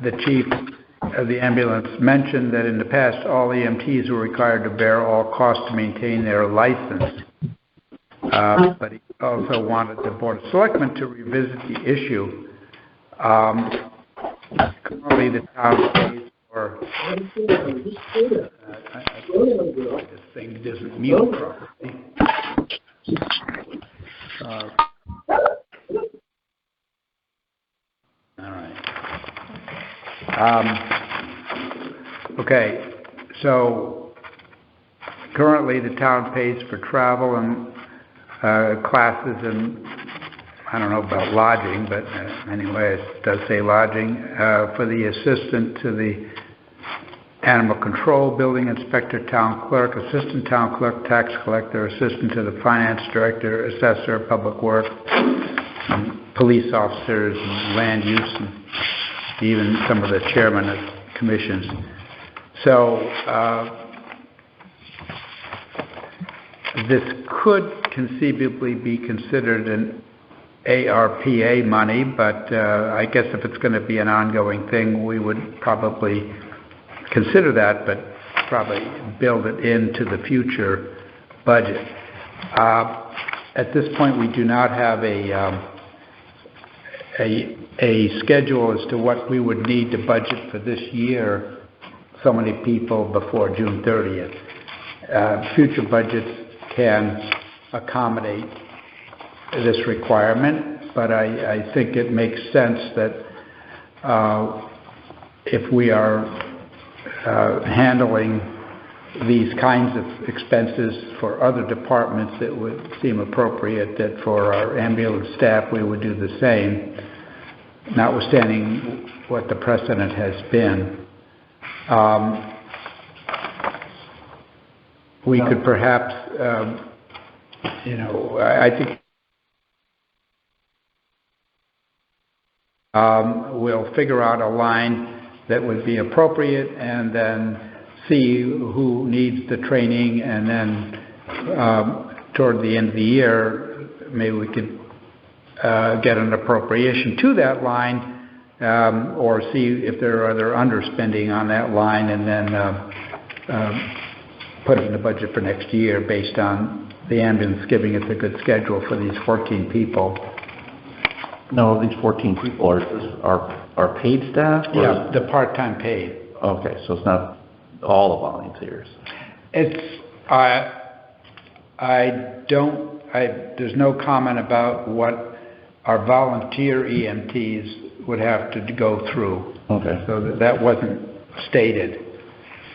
The chief of the ambulance mentioned that in the past all EMTs were required to bear all costs to maintain their license, but he also wanted the Board of Selectmen to revisit the issue. Currently the town pays for this thing doesn't mute properly. All right. Okay. currently the town pays for travel and classes and I don't know about lodging, but anyway, it does say lodging, for the assistant to the animal control, building inspector, town clerk, assistant town clerk, tax collector, assistant to the finance director, assessor, public works, police officers, and land use, and even some of the chairmen of commissions. So this could conceivably be considered an ARPA money, but I guess if it's going to be an ongoing thing, we would probably consider that, but probably build it into the future budget. At this point, we do not have a schedule as to what we would need to budget for this year, so many people before June 30th. Future budgets can accommodate this requirement, but I think it makes sense that if we are handling these kinds of expenses for other departments, it would seem appropriate that for our ambulance staff we would do the same, notwithstanding what the precedent has been. We could perhaps, I think we'll figure out a line that would be appropriate and then see who needs the training, and then toward the end of the year maybe we could get an appropriation to that line, or see if there are other underspending on that line, and then put it in the budget for next year based on the ambulance giving us a good schedule for these 14 people. No, these 14 people are paid staff? Yeah, the part-time paid. Okay, so it's not all the volunteers. It's, there's no comment about what our volunteer EMTs would have to go through. Okay. So that wasn't stated.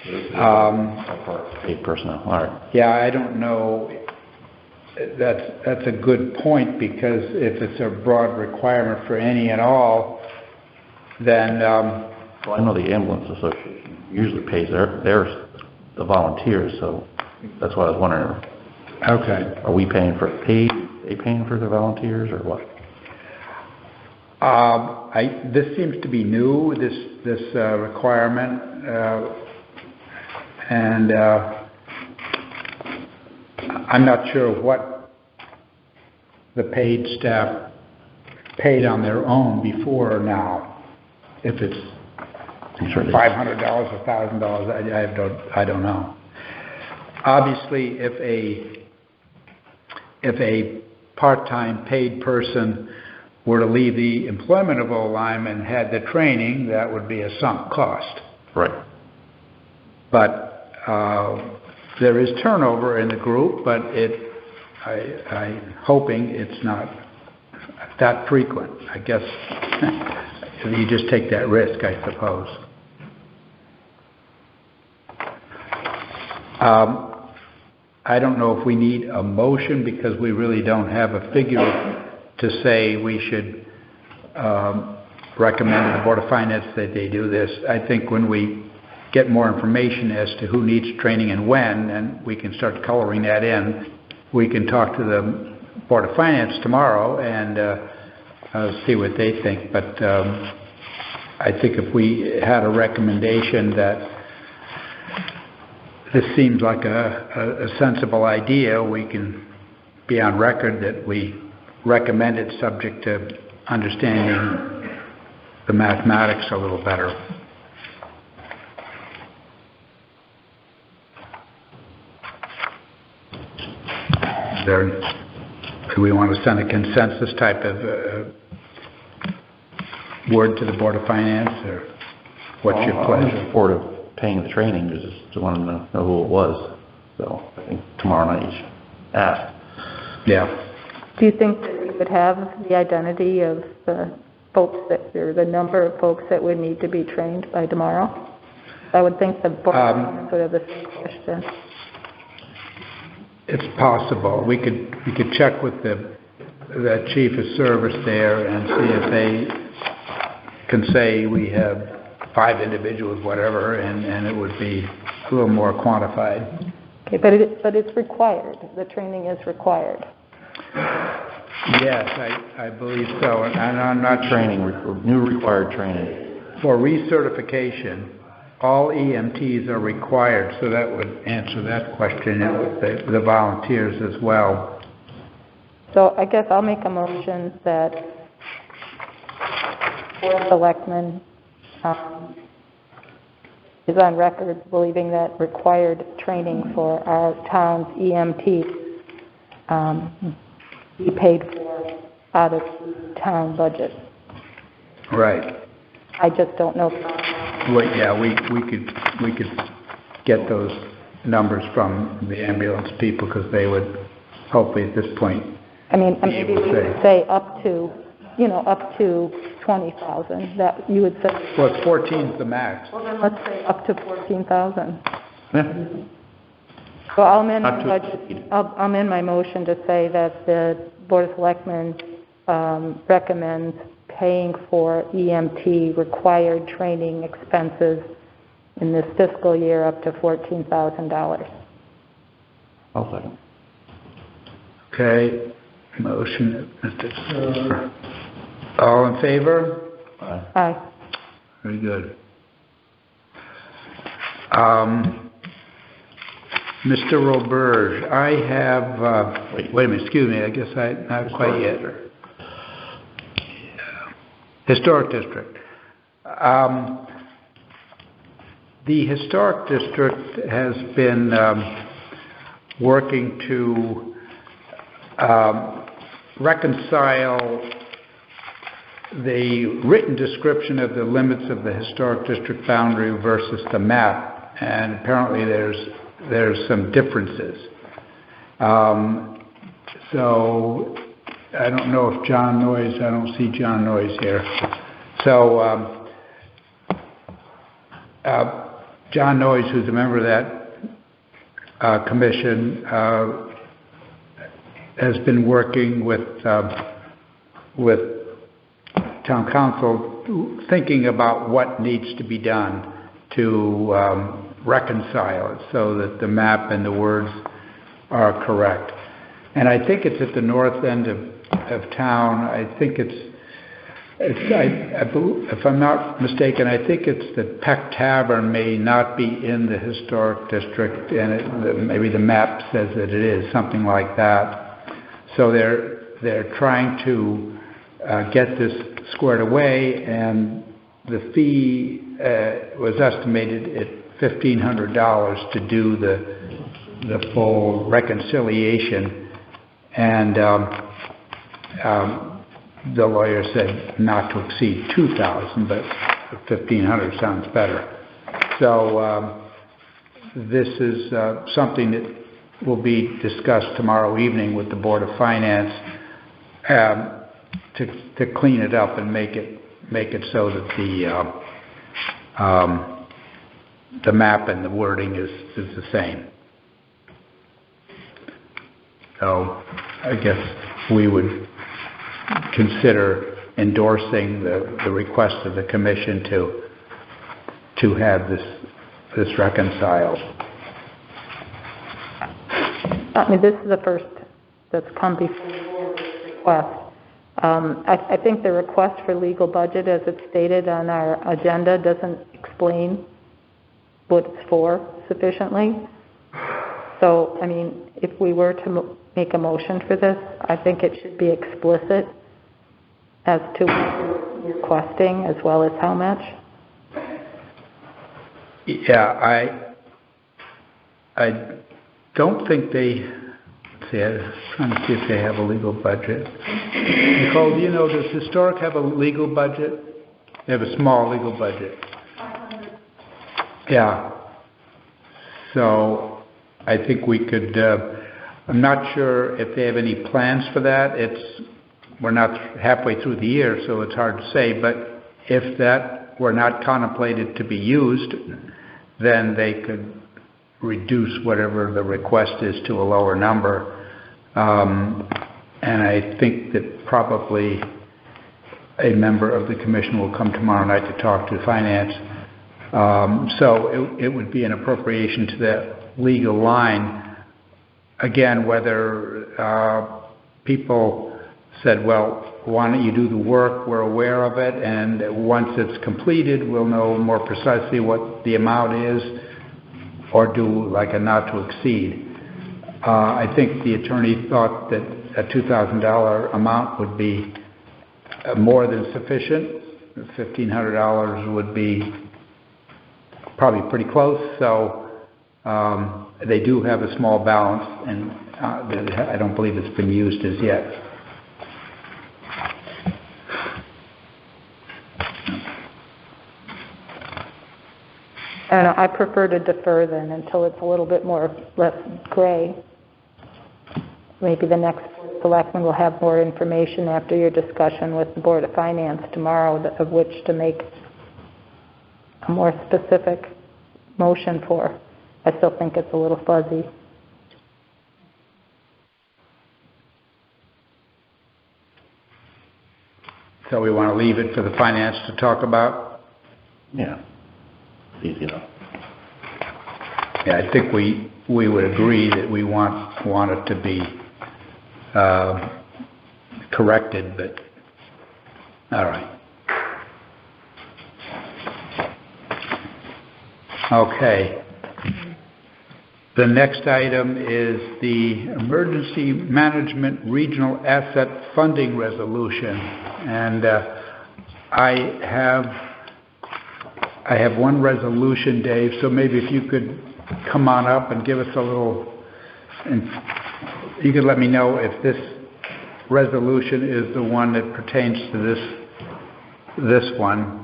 Paid personnel, all right. Yeah, I don't know. That's a good point, because if it's a broad requirement for any and all, then well, I know the ambulance association usually pays the volunteers, so that's why I was wondering. Okay. Are we paying for paid? Are they paying for the volunteers or what? This seems to be new, this requirement, and I'm not sure what the paid staff paid on their own before or now. If it's $500, $1,000, I don't know. Obviously, if a part-time paid person were to leave the employment of O-Lyme and had the training, that would be a sunk cost. Right. But there is turnover in the group, but I'm hoping it's not that frequent. I guess you just take that risk, I suppose. I don't know if we need a motion, because we really don't have a figure to say we should recommend to the Board of Finance that they do this. I think when we get more information as to who needs training and when, and we can start coloring that in, we can talk to the Board of Finance tomorrow and see what they think. But I think if we had a recommendation that this seems like a sensible idea, we can be on record that we recommend it, subject to understanding the mathematics a little better. Do we want to send a consensus type of word to the Board of Finance, or what's your pleasure? I'm forward of paying the training, just want to know who it was. So I think tomorrow night you should ask. Yeah. Do you think that we would have the identity of the folks or the number of folks that would need to be trained by tomorrow? I would think the Board of Finance would have the same question. it's possible. We could check with the chief of service there and see if they can say we have 5 individuals, whatever, and it would be a little more quantified. Okay, but it's required. The training is required. Yes, I believe so, and I'm not New required training. for recertification. All EMTs are required, so that would answer that question, and with the volunteers as well. So I guess I'll make a motion that Board of Selectmen is on record believing that required training for our town's EMT be paid for out of the town budget. Right. I just don't know. Well, yeah, we could get those numbers from the ambulance people, because they would hopefully at this point. I mean, maybe we could say up to 20,000. That you would say. Well, 14 is the max. Well, then let's say up to 14,000. Yeah. So I'll amend Not my to budget. exceed. I'll amend my motion to say that the Board of Selectmen recommends paying for EMT required training expenses in this fiscal year up to $14,000. I'll second. Okay. Motion, Mr. Sir. All in favor? Aye. Aye. Very good. Mr. Roberge, I have, wait a minute, excuse me, I guess not quite yet. Historic District. The Historic District has been working to reconcile the written description of the limits of the Historic District boundary versus the map, and apparently there's some differences. So I don't know if John Noyes, I don't see John Noyes here. So John Noyes, who's a member of that commission, has been working with town council, thinking about what needs to be done to reconcile it so that the map and the words are correct. And I think it's at the north end of town. I think if I'm not mistaken, I think it's the Peck Tavern may not be in the Historic District, and maybe the map says that it is, something like that. So they're trying to get this squared away, and the fee was estimated at $1,500 to do the full reconciliation, and the lawyer said not to exceed $2,000, but $1,500 sounds better. So this is something that will be discussed tomorrow evening with the Board of Finance to clean it up and make it so that the map and the wording is the same. So I guess we would consider endorsing the request of the commission to have this reconciled. I mean, this is the first that's come before the board with this request. I think the request for legal budget, as it's stated on our agenda, doesn't explain what it's for sufficiently. So, I mean, if we were to make a motion for this, I think it should be explicit as to what you're requesting as well as how much. Yeah, I don't think they, let's see, I'm trying to see if they have a legal budget. Nicole, do you know, does Historic have a legal budget? They have a small legal budget. Yeah. So I think we could, I'm not sure if they have any plans for that. We're not halfway through the year, so it's hard to say, but if that were not contemplated to be used, then they could reduce whatever the request is to a lower number. And I think that probably a member of the commission will come tomorrow night to talk to finance. So it would be an appropriation to that legal line. Again, whether people said, well, why don't you do the work, we're aware of it, and once it's completed, we'll know more precisely what the amount is, or do like a not to exceed. I think the attorney thought that a $2,000 amount would be more than sufficient. $1,500 would be probably pretty close, so they do have a small balance, and I don't believe it's been used as yet. I don't know, I prefer to defer then until it's a little bit less gray. Maybe the next selectman will have more information after your discussion with the Board of Finance tomorrow, of which to make a more specific motion for. I still think it's a little fuzzy. So we want to leave it for the finance to talk about? Yeah. It's easy enough. Yeah, I think we would agree that we want it to be corrected, but all right. Okay. The next item is the Emergency Management Regional Asset Funding Resolution, and I have one resolution, Dave, so maybe if you could come on up and give us a little, and you could let me know if this resolution is the one that pertains to this one.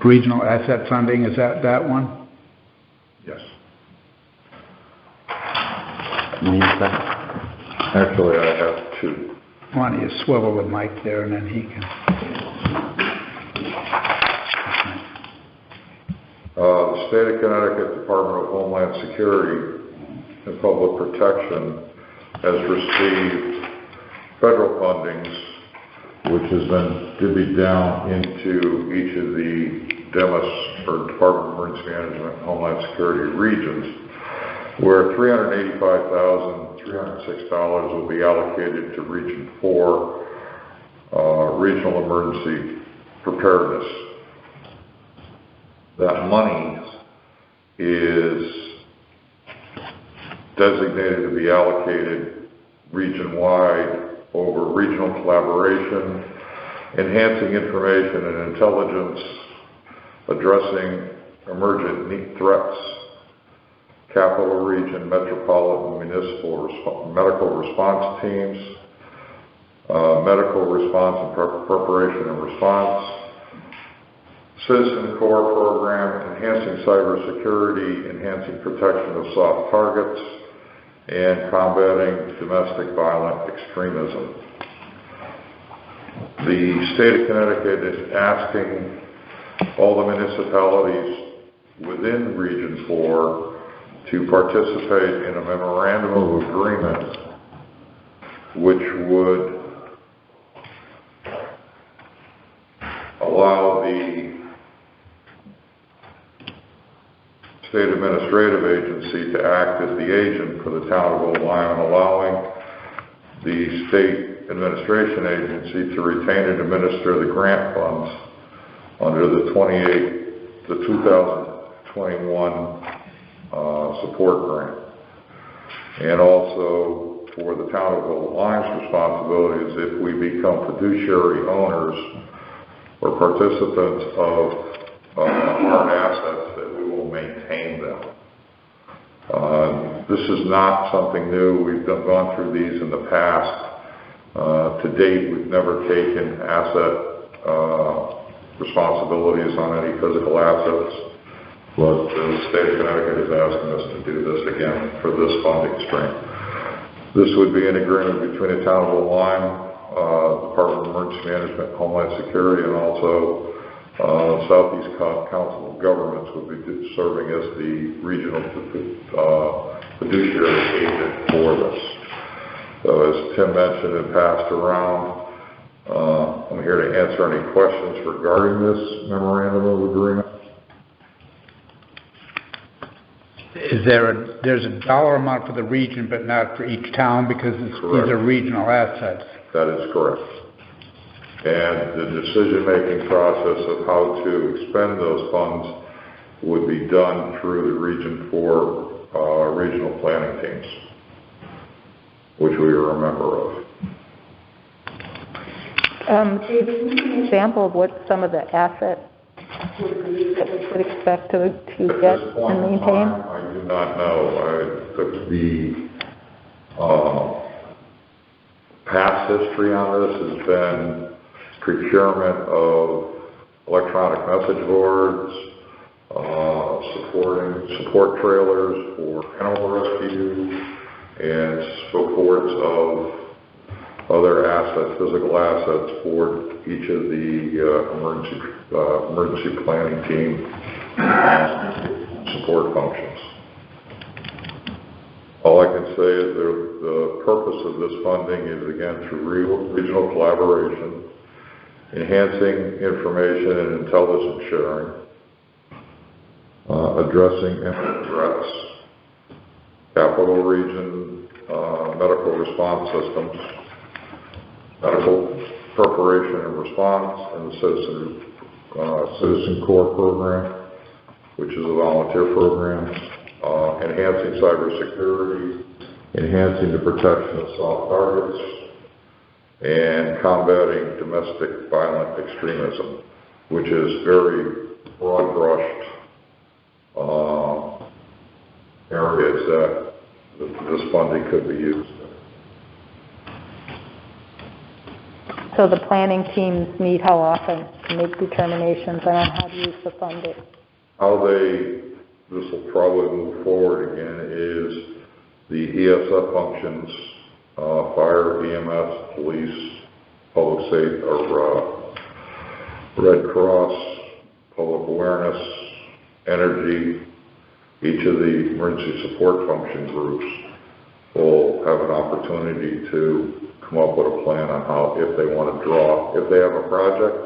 Regional asset funding, is that one? Yes. Need a second? Actually, I have two. Why don't you swivel the mic there and then he can. The State of Connecticut Department of Homeland Security and Public Protection has received federal fundings, which has been divvied down into each of the DEMIS, or Department of Emergency Management and Homeland Security regions, where $385,306 will be allocated to Region 4, Regional Emergency Preparedness. That money is designated to be allocated region-wide over regional collaboration, enhancing information and intelligence, addressing emergent threats, capital region, metropolitan, municipal medical response teams, medical response and preparation and response, Citizen Corps program, enhancing cybersecurity, enhancing protection of soft targets, and combating domestic violent extremism. The state of Connecticut is asking all the municipalities within Region 4 to participate in a memorandum of agreement which would allow the State Administrative Agency to act as the agent for the town of Old Lyme, allowing the State Administration Agency to retain and administer the grant funds under the 2021 support grant. And also for the town of Old Lyme's responsibilities, if we become fiduciary owners or participants of hard assets, that we will maintain them. This is not something new. We've gone through these in the past. To date, we've never taken asset responsibilities on any physical assets, but the state of Connecticut is asking us to do this again for this funding stream. This would be an agreement between the town of Old Lyme, Department of Emergency Management and Homeland Security, and also Southeast Council of Governments would be serving as the regional fiduciary agent for this. So as Tim mentioned and passed around, I'm here to answer any questions regarding this memorandum of agreement. There's a dollar amount for the region, but not for each town, because these are regional assets. That is correct. And the decision-making process of how to expend those funds would be done through the Region 4 regional planning teams, which we are a member of. Dave, can you give an example of what some of the assets would be that we could expect to get and maintain? I do not know. The past history on this has been procurement of electronic message boards, support trailers for animal rescue, and supports of other assets, physical assets for each of the emergency planning team support functions. All I can say is the purpose of this funding is, again, through regional collaboration, enhancing information and intelligence sharing, addressing imminent threats, capital region medical response systems, medical preparation and response, and the Citizen Corps program, which is a volunteer program, enhancing cybersecurity, enhancing the protection of soft targets, and combating domestic violent extremism, which is very broad-brushed areas that this funding could be used in. So the planning teams meet how often to make determinations on how to use the funding? This will probably move forward again, is the ESF functions, fire, EMS, police, public safety, or Red Cross, public awareness, energy. Each of the emergency support function groups will have an opportunity to come up with a plan on how, if they want to draw, if they have a project,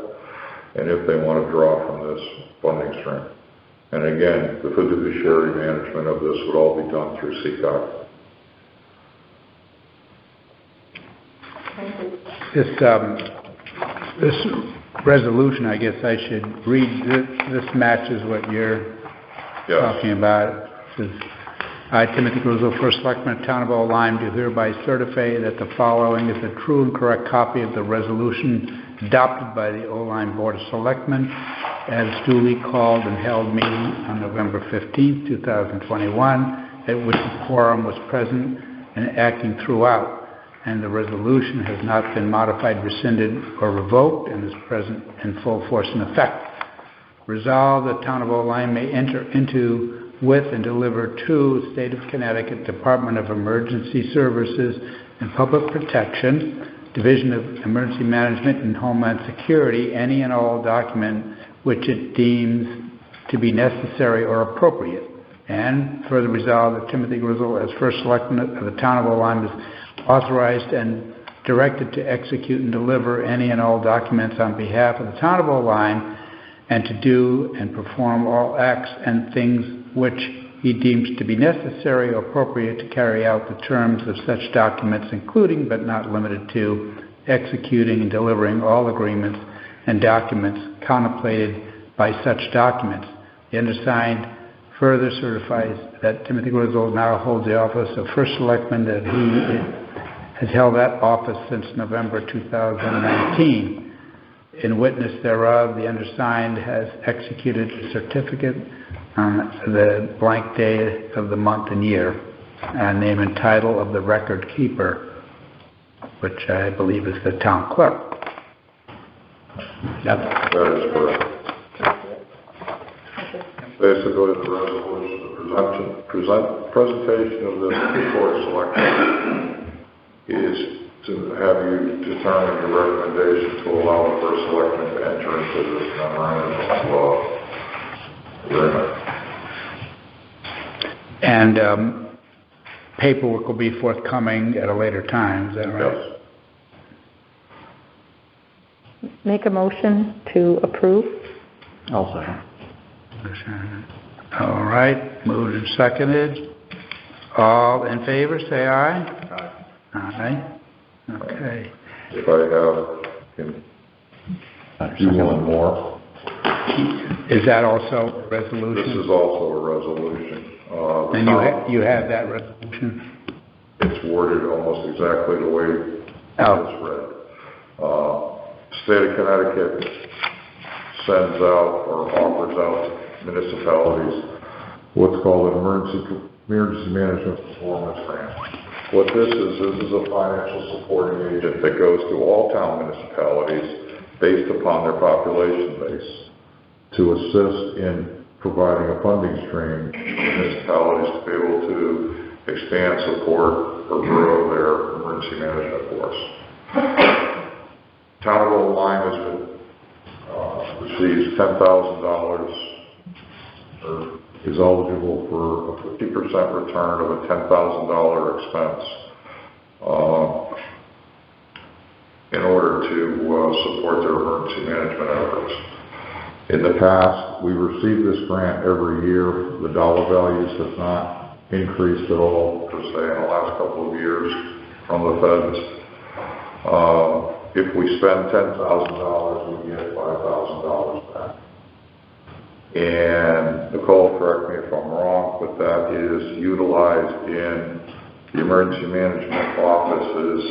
and if they want to draw from this funding stream. And again, the fiduciary management of this would all be done through CCOG. This resolution, I guess I should read, this matches what you're talking about. It says, I, Timothy Gruzel, First Selectman of Town of Old Lyme, do hereby certify that the following is a true and correct copy of the resolution adopted by the Old Lyme Board of Selectmen as duly called and held meeting on November 15, 2021, at which the quorum was present and acting throughout. And the resolution has not been modified, rescinded, or revoked, and is present in full force and effect. Resolved, the Town of Old Lyme may enter into, with, and deliver to State of Connecticut Department of Emergency Services and Public Protection, Division of Emergency Management and Homeland Security, any and all document which it deems to be necessary or appropriate. And further resolved that Timothy Gruzel, as First Selectman of the Town of Old Lyme, is authorized and directed to execute and deliver any and all documents on behalf of the Town of Old Lyme, and to do and perform all acts and things which he deems to be necessary or appropriate to carry out the terms of such documents, including but not limited to executing and delivering all agreements and documents contemplated by such documents. The undersigned further certifies that Timothy Gruzel now holds the office of First Selectman, that he has held that office since November 2019. In witness thereof, the undersigned has executed a certificate on the blank day of the month and year, name and title of the record keeper, which I believe is the town clerk. That is correct. Basically, the resolution, presentation of this Board of Selectmen is to have you determine your recommendation to allow the first selectman to enter into this memorandum of agreement. And paperwork will be forthcoming at a later time, is that right? Yes. Make a motion to approve. I'll second. All right, moved and seconded. All in favor, say aye. Aye. Aye. Okay. If I have, you want more? Is that also a resolution? This is also a resolution. And you have that resolution? It's worded almost exactly the way it's read. State of Connecticut sends out or offers out to municipalities what's called an emergency management performance grant. What this is a financial supporting agent that goes to all town municipalities based upon their population base to assist in providing a funding stream for municipalities to be able to expand, support, or grow their emergency management force. Town of Old Lyme has been, receives $10,000 or is eligible for a 50% return of a $10,000 expense in order to support their emergency management efforts. In the past, we received this grant every year. The dollar values have not increased at all, per se, in the last couple of years from the feds. If we spend $10,000, we get $5,000 back. And Nicole, correct me if I'm wrong, but that is utilized in the emergency management office's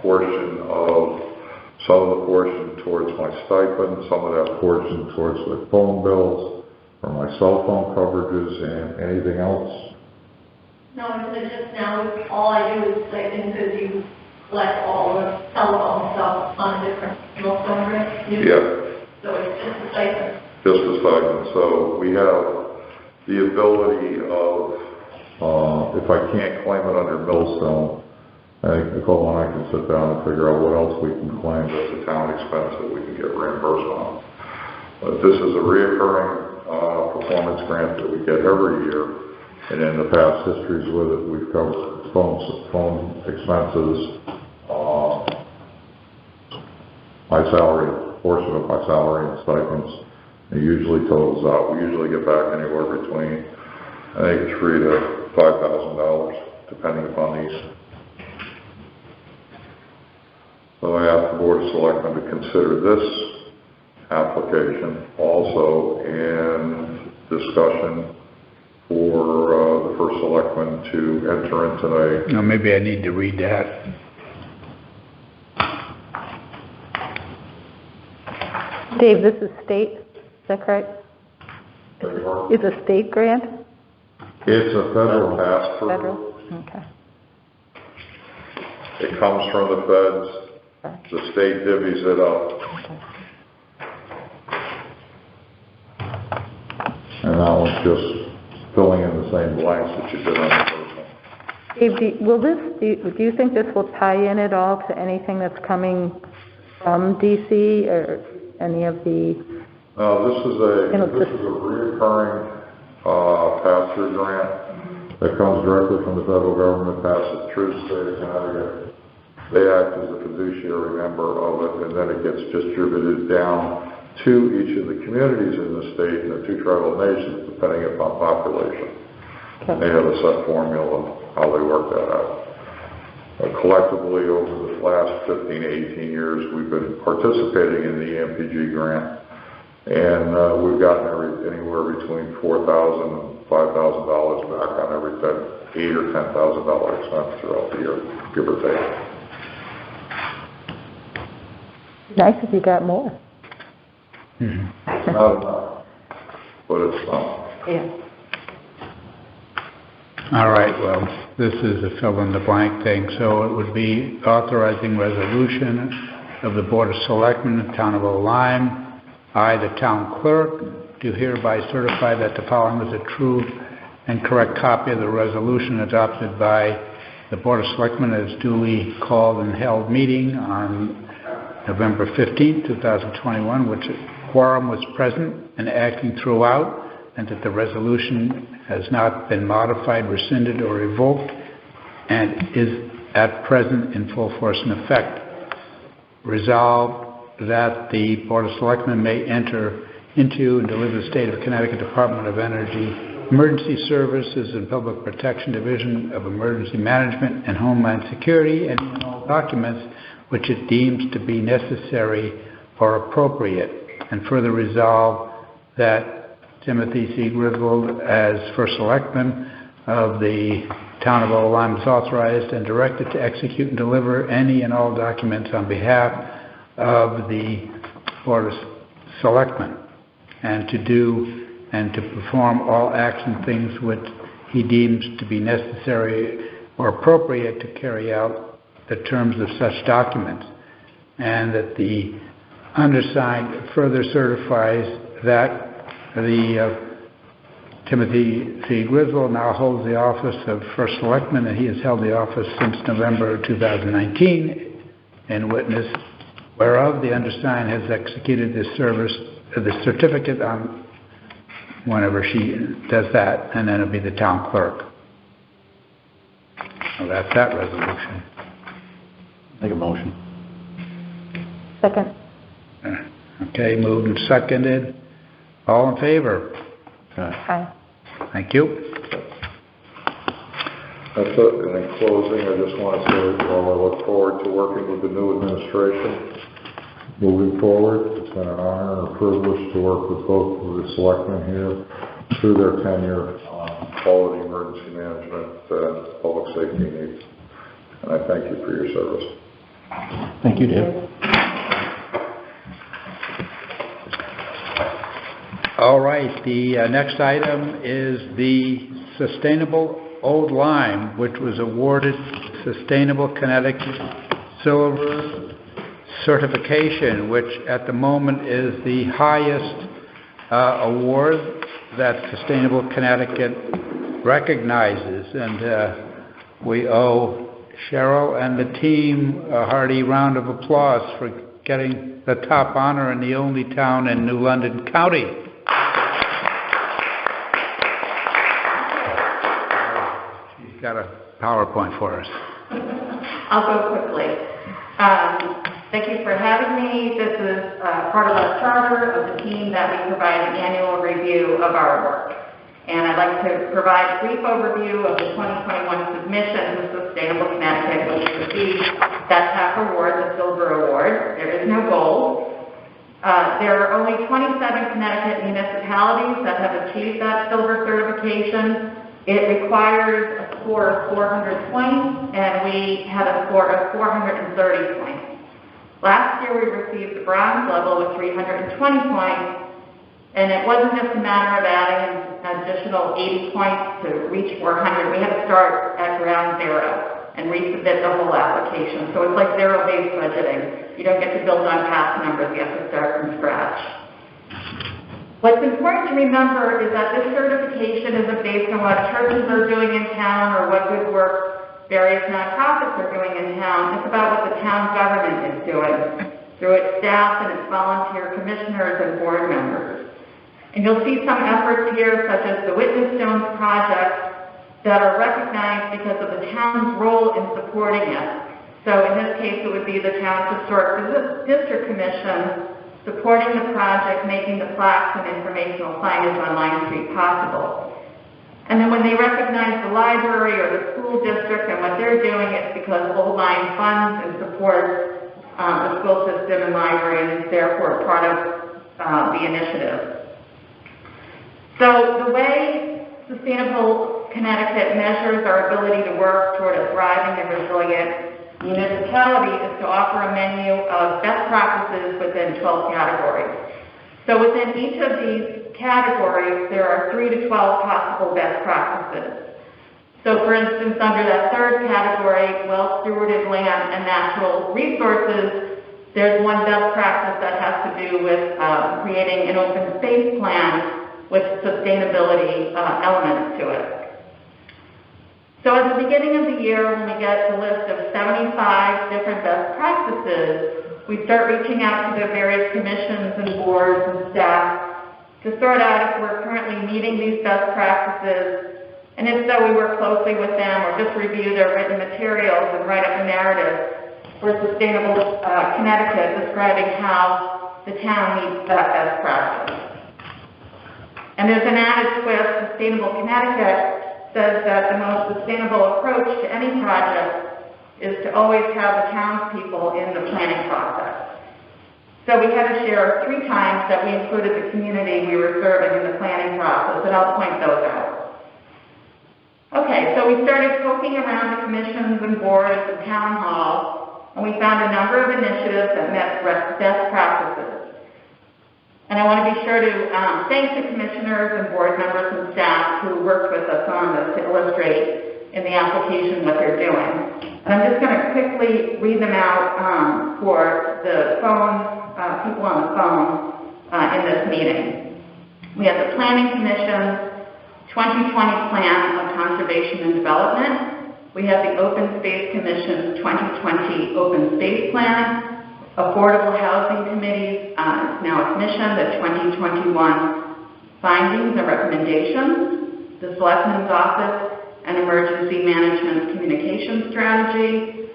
portion of, some of the portion towards my stipend, some of that portion towards the phone bills, or my cell phone coverages, and anything else. No, it's just now, all I do is stipend because you collect all the telephone stuff on a different millstone grant. Yeah. So it's just a stipend. Just a second. So we have the ability of, if I can't claim it under millstone, I think Nicole and I can sit down and figure out what else we can claim as a town expense that we can get reimbursed on. But this is a reoccurring performance grant that we get every year, and in the past histories with it, we've covered phone expenses, my salary, portion of my salary and stipends. It usually totals out. We usually get back anywhere between, I think, $3,000 to $5,000, depending upon these. So I ask the Board of Selectmen to consider this application also in discussion for the first selectman to enter into a... No, maybe I need to read that. Dave, this is state, is that correct? It's a state grant? It's a federal pass-through. Federal? Okay. It comes from the feds. The state divvies it up. And that one's just filling in the same blanks that you did on the first one. Dave, do you think this will tie in at all to anything that's coming from DC or any of the... No, this is a reoccurring pass-through grant that comes directly from the federal government, passes through the state of Connecticut. They act as a fiduciary member of it, and then it gets distributed down to each of the communities in the state and the two tribal nations, depending upon population. Okay. They have a set formula of how they work that out. Collectively, over the last 15 to 18 years, we've been participating in the EMPG grant, and we've gotten anywhere between $4,000 and $5,000 back on every $8,000 or $10,000 expense throughout the year, give or take. Nice if you got more. Mm-hmm. Not enough, but it's some. Yeah. All right, well, this is a fill-in-the-blank thing, so it would be authorizing resolution of the Board of Selectmen of the Town of Old Lyme. I, the Town Clerk, do hereby certify that the following is a true and correct copy of the resolution adopted by The Board of Selectmen has duly called and held meeting on November 15, 2021, which a quorum was present and acting throughout, and that the resolution has not been modified, rescinded, or revoked, and is at present in full force and effect. Resolved that the Board of Selectmen may enter into and deliver the State of Connecticut Department of Energy Emergency Services and Public Protection Division of Emergency Management and Homeland Security and all documents which it deems to be necessary or appropriate, and further resolve that Timothy C. Griswold, as First Selectman of the Town of Old Lyme, is authorized and directed to execute and deliver any and all documents on behalf of the Board of Selectmen, and to do and to perform all acts and things which he deems to be necessary or appropriate to carry out the terms of such documents, and that the undersigned further certifies that the Timothy C. Griswold now holds the office of First Selectman, and he has held the office since November 2019, and witness whereof the undersigned has executed this service, the certificate on whenever she does that, and then it'll be the town clerk. So that's that resolution. Make a motion. Second. Okay, moved and seconded. All in favor? Aye. Thank you. That's it. And in closing, I just want to say, I look forward to working with the new administration moving forward. It's been an honor and a privilege to work with both of the selectmen here through their tenure on quality emergency management and public safety needs. And I thank you for your service. Thank you, Dave. All right, the next item is the Sustainable Old Lyme, which was awarded Sustainable Connecticut Silver certification, which at the moment is the highest award that Sustainable Connecticut recognizes. And we owe Cheryl and the team a hearty round of applause for getting the top honor in the only town in New London County. She's got a PowerPoint for us. I'll go quickly. Thank you for having me. This is part of our charter of the team that we provide an annual review of our work. And I'd like to provide a brief overview of the 2021 submission to Sustainable Connecticut, which received that top award, the Silver Award. There is no gold. There are only 27 Connecticut municipalities that have achieved that silver certification. It requires a score of 400 points, and we had a score of 430 points. Last year we received the bronze level with 320 points, and it wasn't just a matter of adding an additional 80 points to reach 400. We had to start at ground zero and resubmit the whole application. So it's like zero-based budgeting. You don't get to build on past numbers, you have to start from scratch. What's important to remember is that this certification isn't based on what churches are doing in town or what good work various nonprofits are doing in town. It's about what the town government is doing through its staff and its volunteer commissioners and board members. And you'll see some efforts here, such as the Witness Stones project, that are recognized because of the town's role in supporting it. So in this case, it would be the town's Historic District Commission supporting the project, making the plaques and informational signage on Lime Street possible. And then when they recognize the library or the school district and what they're doing, it's because Old Lyme funds and supports the school system and library, and is therefore part of the initiative. So the way Sustainable Connecticut measures our ability to work toward a thriving and resilient municipality is to offer a menu of best practices within 12 categories. So within each of these categories, there are 3 to 12 possible best practices. So for instance, under that third category, well-stewarded land and natural resources, there's one best practice that has to do with creating an open space plan with sustainability elements to it. So at the beginning of the year, when we get a list of 75 different best practices, we start reaching out to the various commissions and boards and staff to sort out if we're currently meeting these best practices, and if so, we work closely with them or just review their written materials and write up a narrative for Sustainable Connecticut describing how the town meets that best practice. And there's an added twist. Sustainable Connecticut says that the most sustainable approach to any project is to always have the townspeople in the planning process. So we had to share 3 times that we included the community we were serving in the planning process, and I'll point those out. Okay, so we started poking around the commissions and boards and town halls, and we found a number of initiatives that met best practices. And I want to be sure to thank the commissioners and board members and staff who worked with us on this to illustrate in the application what they're doing. And I'm just going to quickly read them out for the people on the phone in this meeting. We have the Planning Commission's 2020 Plan of Conservation and Development. We have the Open Space Commission's 2020 Open Space Plan. Affordable Housing Committee's now a commission, the 2021 Findings and Recommendations. The Selectmen's Office and Emergency Management Communication Strategy.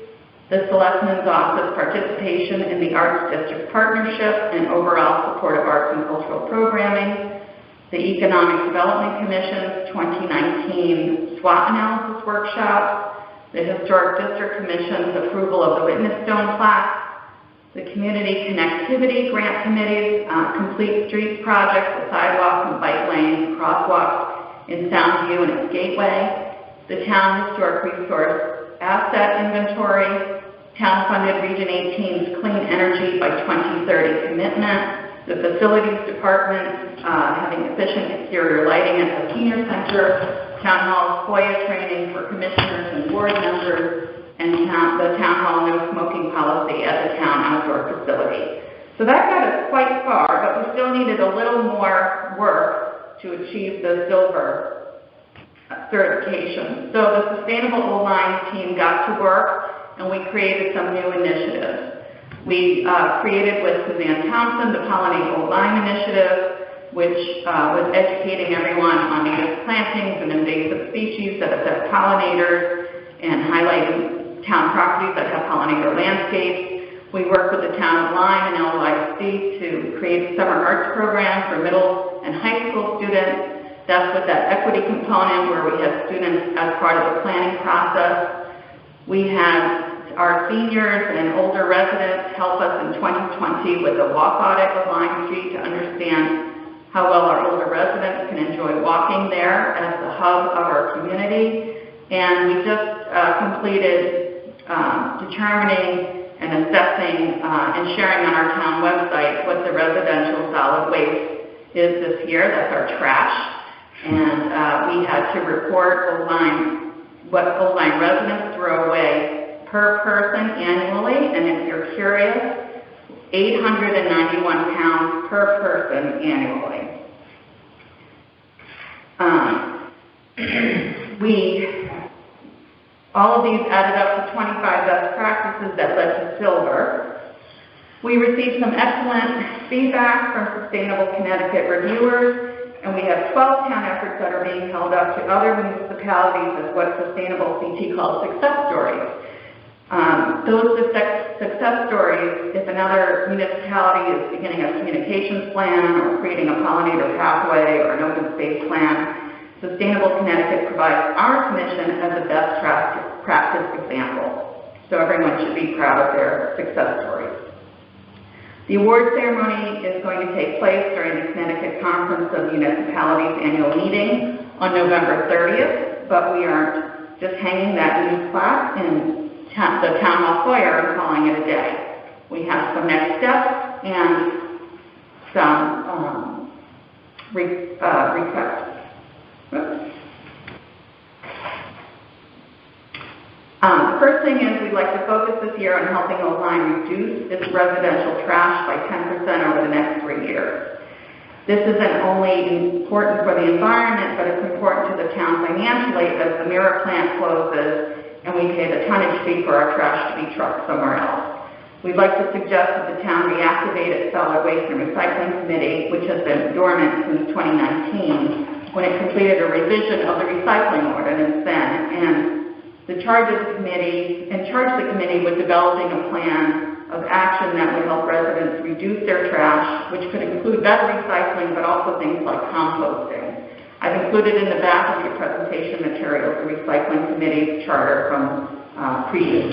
The Selectmen's Office participation in the Arts District Partnership and overall support of arts and cultural programming. The Economic Development Commission's 2019 SWOT Analysis Workshop. The Historic District Commission's approval of the Witness Stone plaque. The Community Connectivity Grant Committee's Complete Streets Project with sidewalks and bike lanes, crosswalks in Soundview and its gateway. The Town Historic Resource Asset Inventory. Town-funded Region 18's Clean Energy by 2030 commitment. The Facilities Department having efficient exterior lighting at the Senior Center. Town Hall's FOIA training for commissioners and board members. And the Town Hall no smoking policy at the town outdoor facility. So that got us quite far, but we still needed a little more work to achieve the silver certification. So the Sustainable Old Lines team got to work, and we created some new initiatives. We created with Suzanne Thompson the Pollinate Old Lime Initiative, which was educating everyone on native plantings and invasive species that affect pollinators and highlighting town properties that have pollinator landscapes. We work with the town of Lyme and LYC to create a summer arts program for middle and high school students. That's with that equity component where we have students as part of the planning process. We had our seniors and older residents help us in 2020 with a walk audit of Lyme Street to understand how well our older residents can enjoy walking there as the hub of our community. And we just completed determining and assessing and sharing on our town website what the residential solid waste is this year. That's our trash. And we had to report what Old Lyme residents throw away per person annually. And if you're curious, 891 pounds per person annually. All of these added up to 25 best practices that led to silver. We received some excellent feedback from Sustainable Connecticut reviewers, and we have 12 town efforts that are being held up to other municipalities as what Sustainable CT calls success stories. Those success stories, if another municipality is beginning a communications plan or creating a pollinator pathway or an open space plan, Sustainable Connecticut provides our commission as a best practice example. So everyone should be proud of their success stories. The award ceremony is going to take place during the Connecticut Conference of Municipalities annual meeting on November 30th, but we aren't just hanging that new plaque in the town hall foyer and calling it a day. We have some next steps and some requests. The first thing is we'd like to focus this year on helping Old Lyme reduce its residential trash by 10% over the next 3 years. This isn't only important for the environment, but it's important to the town financially as the mirror plant closes and we pay the tonnage fee for our trash to be trucked somewhere else. We'd like to suggest that the town reactivate its Solid Waste and Recycling Committee, which has been dormant since 2019, when it completed a revision of the recycling ordinance then, and charge the committee with developing a plan of action that would help residents reduce their trash, which could include better recycling, but also things like composting. I've included in the back of your presentation materials the Recycling Committee's charter from previous.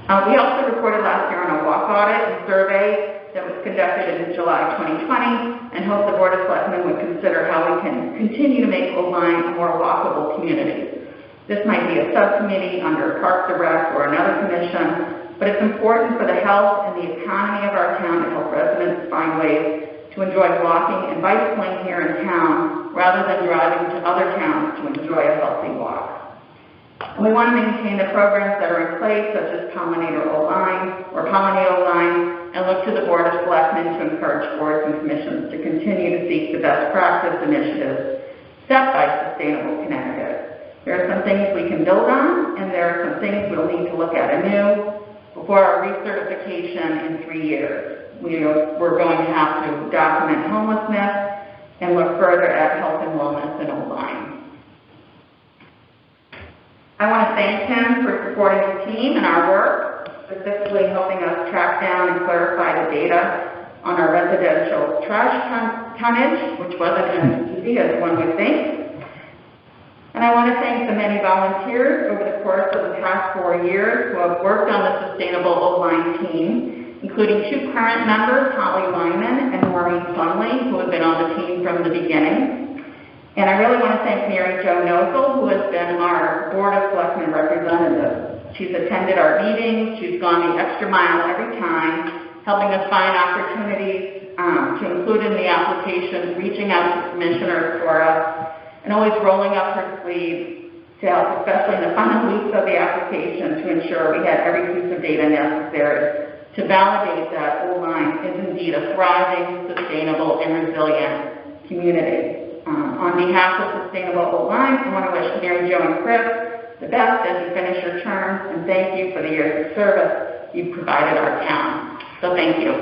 We also reported last year on a walk audit and survey that was conducted in July 2020 and hope the Board of Selectmen would consider how we can continue to make Old Lyme a more walkable community. This might be a subcommittee under Parks and Rec or another commission, but it's important for the health and the economy of our town to help residents find ways to enjoy walking and bicycling here in town rather than driving to other towns to enjoy a healthy walk. And we want to maintain the programs that are in place, such as Pollinate Old Lyme, and look to the Board of Selectmen to encourage boards and commissions to continue to seek the best practice initiatives set by Sustainable Connecticut. There are some things we can build on, and there are some things we'll need to look at anew before our recertification in 3 years. We're going to have to document homelessness and look further at health and wellness in Old Lyme. I want to thank Tim for supporting the team and our work, specifically helping us track down and clarify the data on our residential trash tonnage, which wasn't as easy as one would think. And I want to thank the many volunteers over the course of the past 4 years who have worked on the Sustainable Old Lyme team, including 2 current members, Holly Lyman and Maureen Plumley, who have been on the team from the beginning. And I really want to thank Mary Jo Nozel, who has been our Board of Selectmen representative. She's attended our meetings, she's gone the extra mile every time, helping us find opportunities to include in the applications, reaching out to commissioners for us, and always rolling up her sleeves to help, especially in the final weeks of the application, to ensure we had every piece of data necessary to validate that Old Lyme is indeed a thriving, sustainable, and resilient community. On behalf of Sustainable Old Lyme, I want to wish Mary Jo and Chris the best as you finish your terms, and thank you for the years of service you've provided our town. So thank you.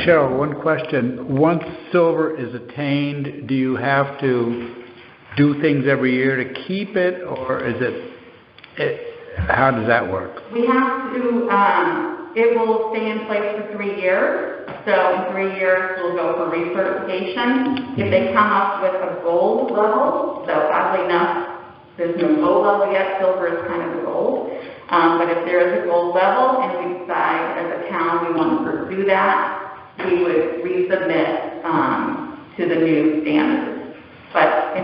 Cheryl, one question. Once silver is attained, do you have to do things every year to keep it, or is how does that work? We have to, it will stay in place for 3 years. So in 3 years, we'll go for recertification. If they come up with a gold level, so oddly enough, there's no gold level yet, silver is kind of the gold. But if there is a gold level and we decide as a town we want to pursue that, we would resubmit to the new standards. But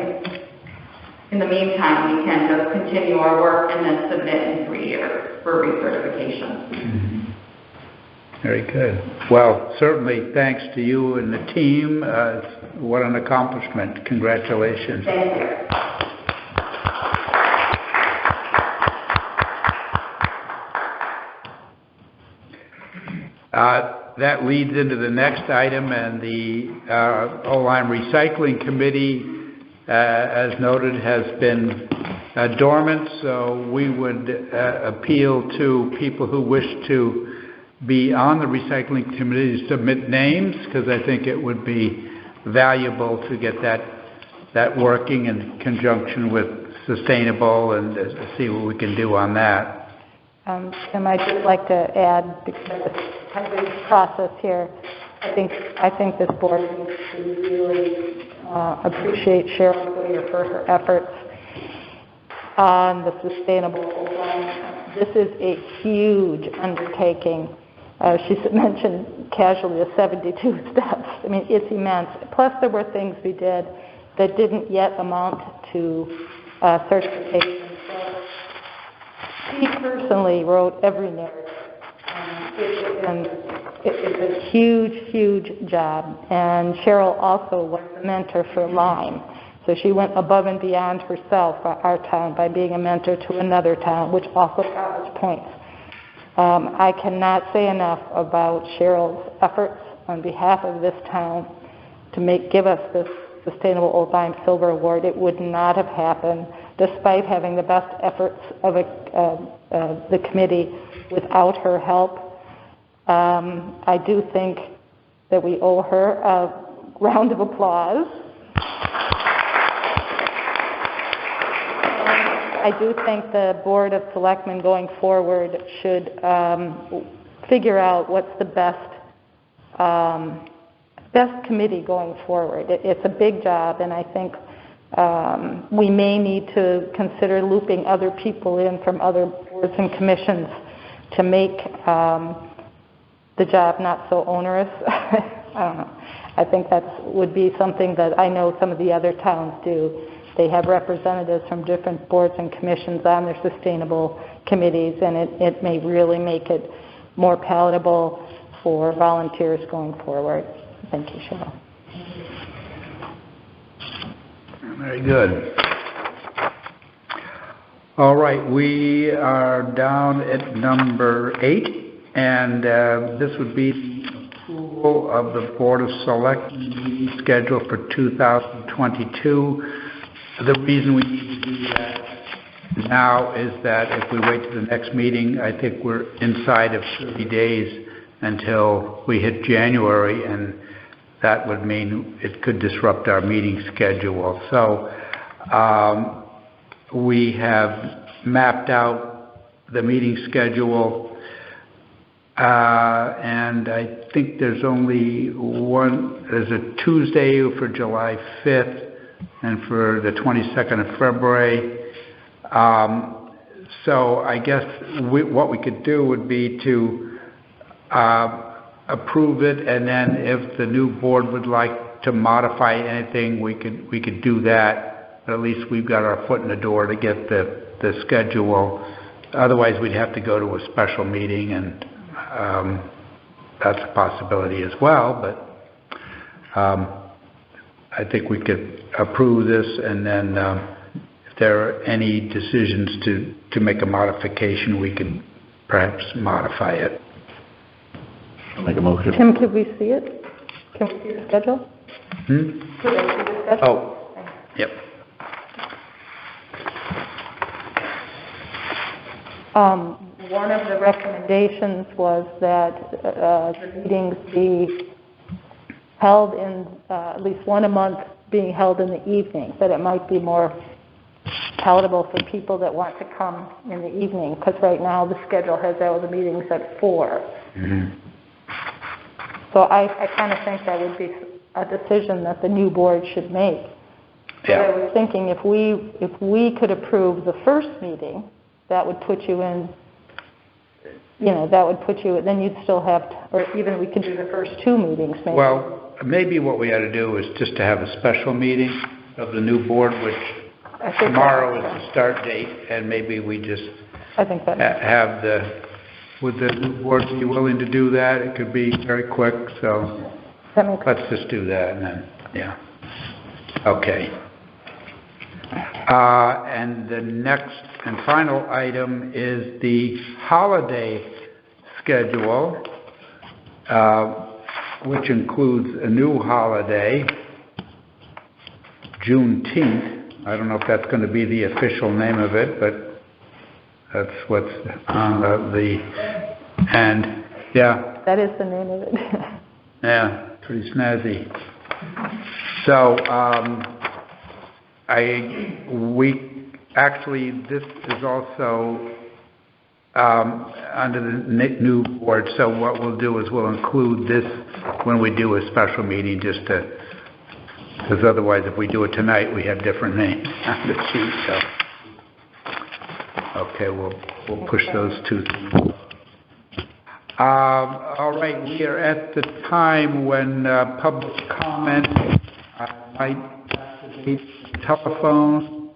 in the meantime, we can just continue our work and then submit in 3 years for recertification. Mm-hmm. Very good. Well, certainly thanks to you and the team. What an accomplishment. Congratulations. Thank you. That leads into the next item, and the Old Lyme Recycling Committee, as noted, has been dormant, so we would appeal to people who wish to be on the Recycling Committee to submit names, because I think it would be valuable to get that working in conjunction with Sustainable and see what we can do on that. And I'd just like to add, because it's kind of a process here, I think this board needs to really appreciate Cheryl Whittier for her efforts on the Sustainable Old Lyme. This is a huge undertaking. She mentioned casually the 72 steps. I mean, it's immense. Plus, there were things we did that didn't yet amount to certification. So she personally wrote every narrative. And it's a huge, huge job. And Cheryl also was a mentor for Lyme. So she went above and beyond herself for our town by being a mentor to another town, which also got us points. I cannot say enough about Cheryl's efforts. on behalf of this town to give us this Sustainable Old Lyme Silver Award, it would not have happened, despite having the best efforts of the committee without her help. I do think that we owe her a round of applause. I do think the Board of Selectmen going forward should figure out what's the best committee going forward. It's a big job, and I think we may need to consider looping other people in from other boards and commissions to make the job not so onerous. I don't know. I think that would be something that I know some of the other towns do. They have representatives from different boards and commissions on their sustainable committees, and it may really make it more palatable for volunteers going forward. Thank you, Cheryl. Very good. All right, we are down at number 8, and this would be the approval of the Board of Selectmen meeting schedule for 2022. The reason we need to do that now is that if we wait to the next meeting, I think we're inside of 30 days until we hit January, and that would mean it could disrupt our meeting schedule. So we have mapped out the meeting schedule, and I think there's only one. There's a Tuesday for July 5th and for the 22nd of February. So I guess what we could do would be to approve it, and then if the new board would like to modify anything, we could do that. But at least we've got our foot in the door to get the schedule. Otherwise, we'd have to go to a special meeting, and that's a possibility as well. But I think we could approve this, and then if there are any decisions to make a modification, we could perhaps modify it. I'll make a motion. Tim, could we see it? Can we see the schedule? Hmm? Could I see the schedule? Oh, yep. One of the recommendations was that the meetings be held in at least one a month, being held in the evening, that it might be more palatable for people that want to come in the evening, because right now the schedule has all the meetings at 4. Mm-hmm. So I kind of think that would be a decision that the new board should make. Yeah. But I was thinking if we could approve the first meeting, that would put you in, that would put you, then you'd still have, or even we could do the first 2 meetings maybe. Well, maybe what we ought to do is just to have a special meeting of the new board, which tomorrow is the start date, and maybe we just I think that have would the new board be willing to do that? It could be very quick, so let's just do that, and then, yeah. Okay. And the next and final item is the holiday schedule, which includes a new holiday, Juneteenth. I don't know if that's going to be the official name of it, but that's what's on and yeah. That is the name of it. Yeah, pretty snazzy. So, this is also under the new board, so what we'll do is we'll include this when we do a special meeting, because otherwise if we do it tonight, we have different names on the sheet, so. Okay, we'll push those 2 things. All right, we are at the time when public comment. I might activate the telephone.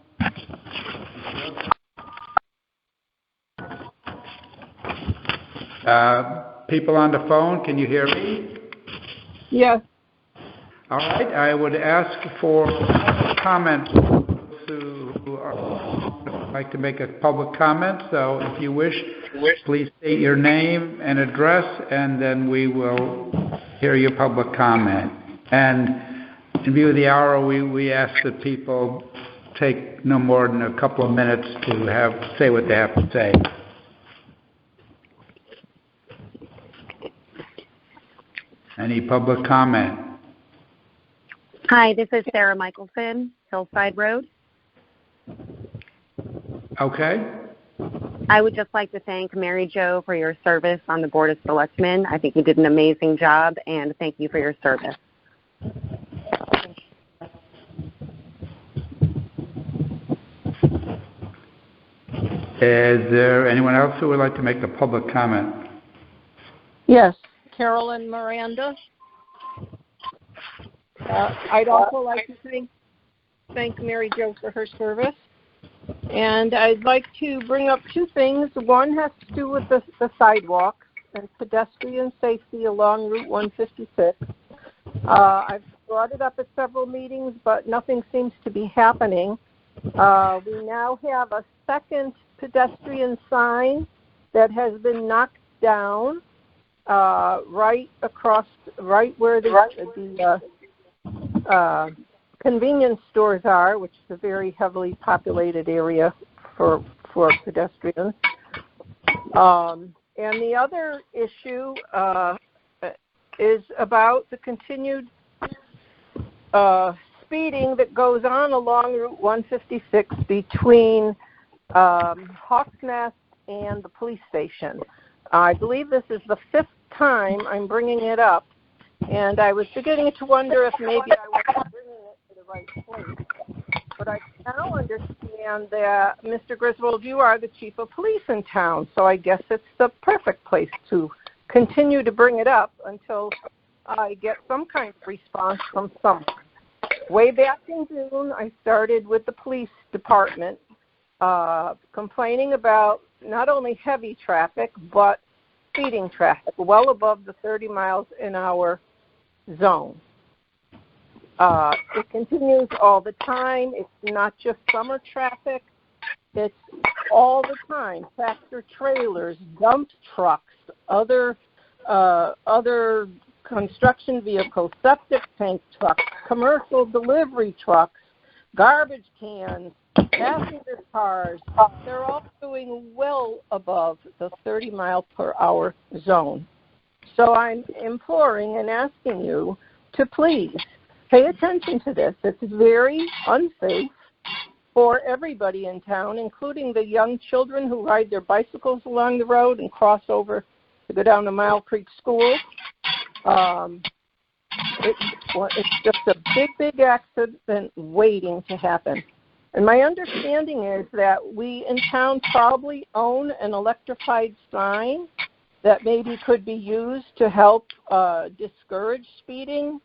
People on the phone, can you hear me? Yes. All right, I would ask for comments who would like to make a public comment. So if you wish, please state your name and address, and then we will hear your public comment. And in view of the hour, we ask that people take no more than a couple of minutes to say what they have to say. Any public comment? Hi, this is Sarah Michelson, Hillside Road. Okay. I would just like to thank Mary Jo for your service on the Board of Selectmen. I think you did an amazing job, and thank you for your service. Is there anyone else who would like to make a public comment? Yes, Carolyn Miranda. I'd also like to thank Mary Jo for her service. And I'd like to bring up two things. One has to do with the sidewalks and pedestrian safety along Route 156. I've brought it up at several meetings, but nothing seems to be happening. We now have a second pedestrian sign that has been knocked down right where the convenience stores are, which is a very heavily populated area for pedestrians. And the other issue is about the continued speeding that goes on along Route 156 between Hawks Nest and the police station. I believe this is the 5th time I'm bringing it up, and I was beginning to wonder if maybe I wasn't bringing it to the right place. But I now understand that, Mr. Griswold, you are the chief of police in town, so I guess it's the perfect place to continue to bring it up until I get some kind of response from someone. Way back in June, I started with the police department complaining about not only heavy traffic, but speeding traffic, well above the 30 miles an hour zone. It continues all the time. It's not just summer traffic. It's all the time. Tractor trailers, dump trucks, other construction vehicles, septic tank trucks, commercial delivery trucks, garbage cans, passenger cars. They're all doing well above the 30 mile per hour zone. So I'm imploring and asking you to please pay attention to this. It's very unsafe for everybody in town, including the young children who ride their bicycles along the road and cross over to go down to Mile Creek School. It's just a big accident waiting to happen. And my understanding is that we in town probably own an electrified sign that maybe could be used to help discourage speeding.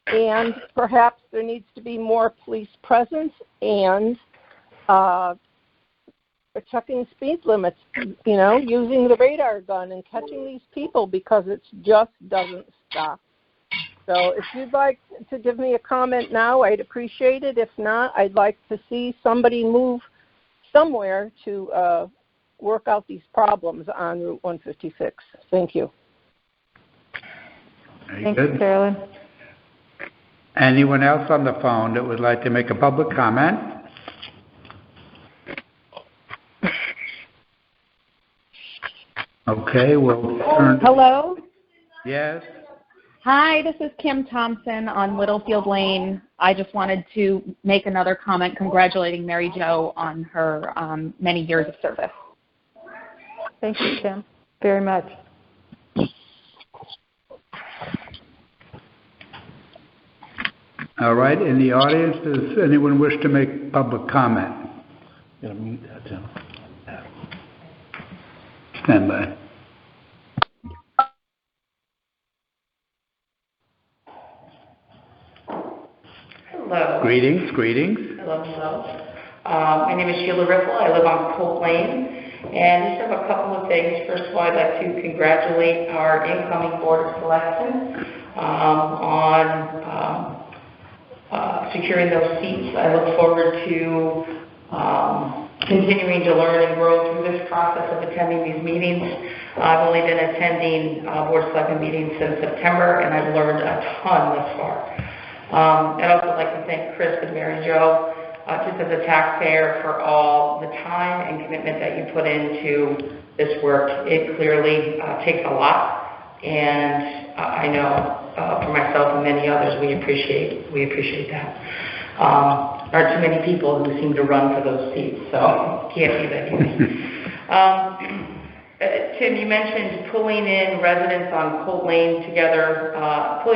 And perhaps there needs to be more police presence and checking speed limits, using the radar gun and catching these people, because it just doesn't stop. So if you'd like to give me a comment now, I'd appreciate it. If not, I'd like to see somebody move somewhere to work out these problems on Route 156. Thank you. Very Thank you, Carolyn. Anyone else on the phone that would like to make a public comment? Okay, we'll turn to... Hello? Yes? Hi, this is Kim Thompson on Littlefield Lane. I just wanted to make another comment congratulating Mary Jo on her many years of service. Thank you, Kim, very much. All right, in the audience, does anyone wish to make public comment? Gonna mute that, Tim. Stand by. Hello. Greetings. Hello. My name is Sheila Riffle. I live on Colt Lane. And just have a couple of things. First of all, I'd like to congratulate our incoming Board of Selectmen on securing those seats. I look forward to continuing to learn and grow through this process of attending these meetings. I've only been attending Board of Selectmen meetings since September, and I've learned a ton thus far. I'd also like to thank Chris and Mary Jo, just as a taxpayer, for all the time and commitment that you put into this work. It clearly takes a lot, and I know for myself and many others, we appreciate that. There aren't too many people who seem to run for those seats, so can't be that easy. Tim, you mentioned pulling residents on Colt Lane together for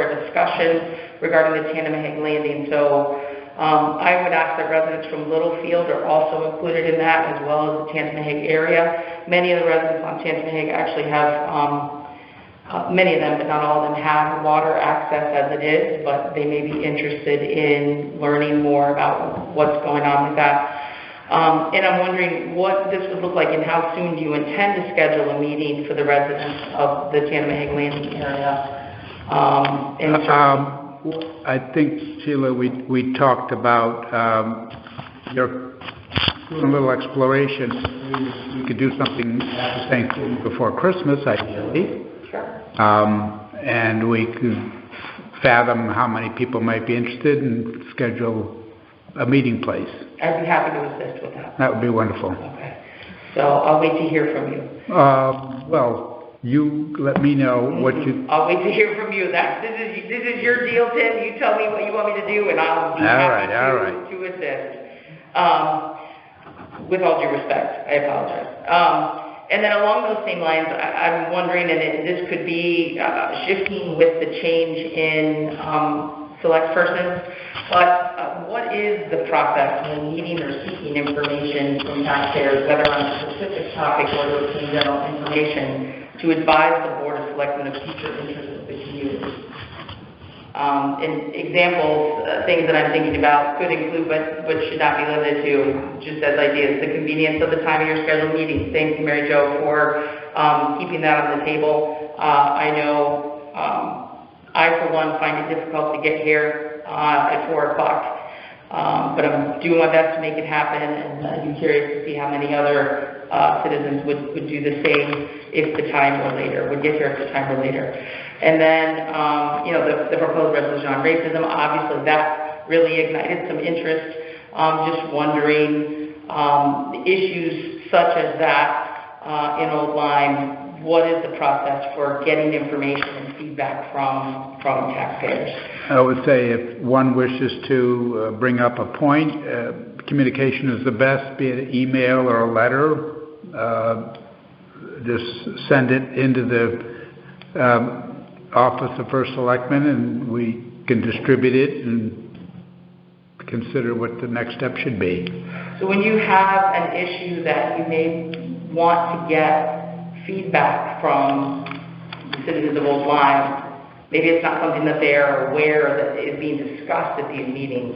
a discussion regarding the Tannem Hague landing. So I would ask that residents from Littlefield are also included in that, as well as the Tannem Hague area. Many of the residents on Tannem Hague actually have, many of them, but not all of them, have water access as it is, but they may be interested in learning more about what's going on with that. And I'm wondering what this would look like and how soon do you intend to schedule a meeting for the residents of the Tannem Hague landing area? I think, Sheila, we talked about doing a little exploration. We could do something after Thanksgiving before Christmas, ideally. Sure. And we could fathom how many people might be interested and schedule a meeting place. I'd be happy to assist with that. That would be wonderful. Okay. So I'll wait to hear from you. Well, you let me know what you... I'll wait to hear from you. This is your deal, Tim. You tell me what you want me to do, and I'll be happy to assist. With all due respect, I apologize. And then along those same lines, I'm wondering, and this could be shifting with the change in select persons, but what is the process when needing or seeking information from taxpayers, whether on a specific topic or to obtain general information, to advise the Board of Selectmen of future interests of the community? And examples, things that I'm thinking about could include, but should not be limited to, just as ideas, the convenience of the time of your scheduled meetings. Thank you, Mary Jo, for keeping that on the table. I know I, for one, find it difficult to get here at 4 o'clock, but I'm doing my best to make it happen, and I'd be curious to see how many other citizens would do the same if the time were later, would get here if the time were later. And then, the proposed resolution on racism, obviously that really ignited some interest. Just wondering, issues such as that in Old Lyme, what is the process for getting information and feedback from taxpayers? I would say if one wishes to bring up a point, communication is the best, be it an email or a letter. Just send it into the Office of First Selectman, and we can distribute it and consider what the next step should be. So when you have an issue that you may want to get feedback from the citizens of Old Lyme, maybe it's not something that they're aware that is being discussed at these meetings.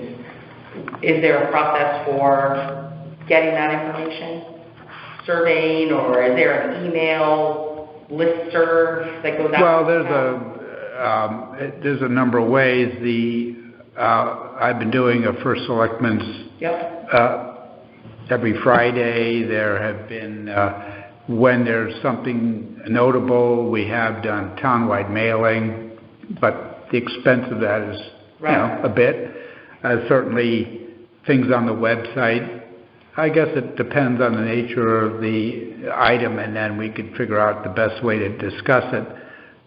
Is there a process for getting that information? Surveying, or is there an email listserv that goes out? Well, there's a number of ways. I've been doing a First Selectmen's every Friday. There have been, when there's something notable, we have done townwide mailing, but the expense of that is a bit. Certainly things on the website. I guess it depends on the nature of the item, and then we could figure out the best way to discuss it.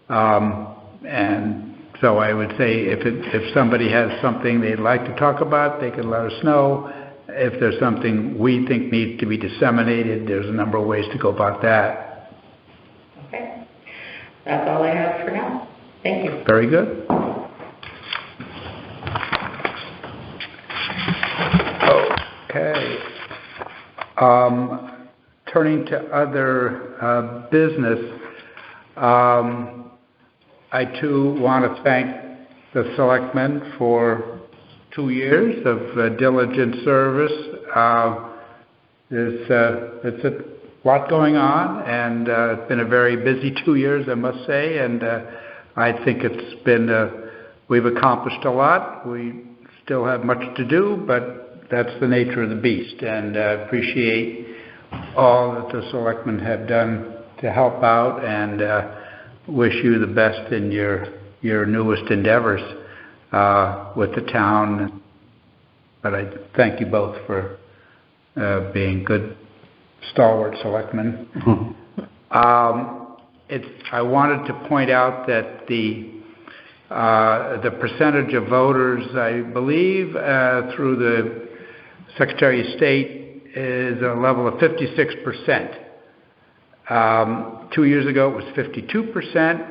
And so I would say if somebody has something they'd like to talk about, they can let us know. If there's something we think needs to be disseminated, there's a number of ways to go about that. Okay. That's all I have for now. Thank you. Very good. Okay. Turning to other business, I too want to thank the Selectmen for 2 years of diligent service. It's a lot going on, and it's been a very busy 2 years, I must say, and I think it's been, we've accomplished a lot. We still have much to do, but that's the nature of the beast, and I appreciate all that the selectmen have done to help out, and wish you the best in your newest endeavors with the town. But I thank you both for being good, stalwart selectmen. I wanted to point out that the percentage of voters, I believe, through the Secretary of State, is a level of 56%. 2 years ago it was 52%,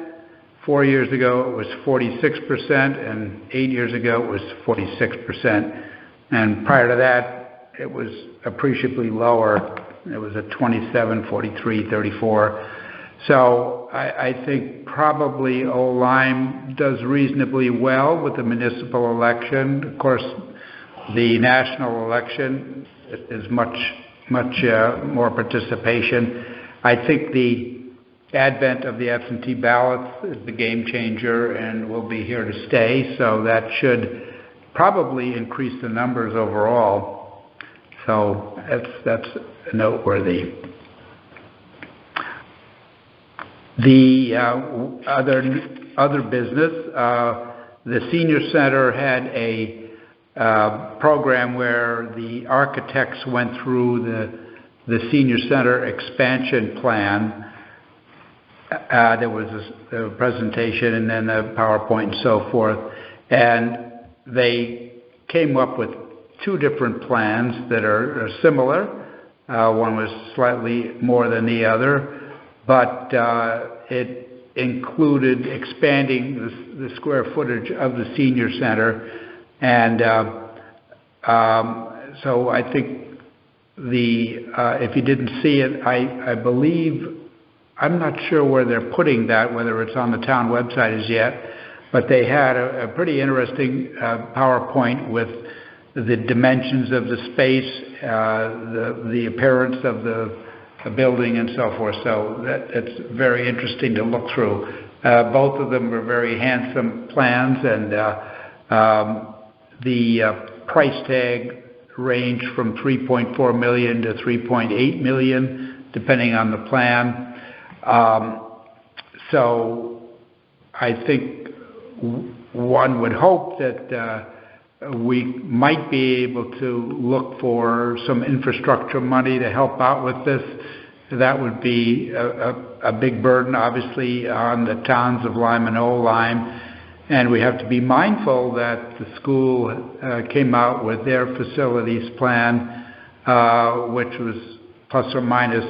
4 years ago it was 46%, and 8 years ago it was 46%. And prior to that, it was appreciably lower. It was at 27, 43, 34. So I think probably Old Lyme does reasonably well with the municipal election. Of course, the national election is much more participation. I think the advent of the absentee ballots is the game changer and will be here to stay, so that should probably increase the numbers overall. So that's noteworthy. The other business, the senior center had a program where the architects went through the senior center expansion plan. There was a presentation and then a PowerPoint and so forth, and they came up with two different plans that are similar. One was slightly more than the other, but it included expanding the square footage of the senior center. And so I think if you didn't see it, I believe, I'm not sure where they're putting that, whether it's on the town website as yet, but they had a pretty interesting PowerPoint with the dimensions of the space, the appearance of the building and so forth. So it's very interesting to look through. Both of them were very handsome plans, and the price tag ranged from $3.4 million to $3.8 million, depending on the plan. So I think one would hope that we might be able to look for some infrastructure money to help out with this. That would be a big burden, obviously, on the towns of Lyme and Old Lyme. And we have to be mindful that the school came out with their facilities plan, which was plus or minus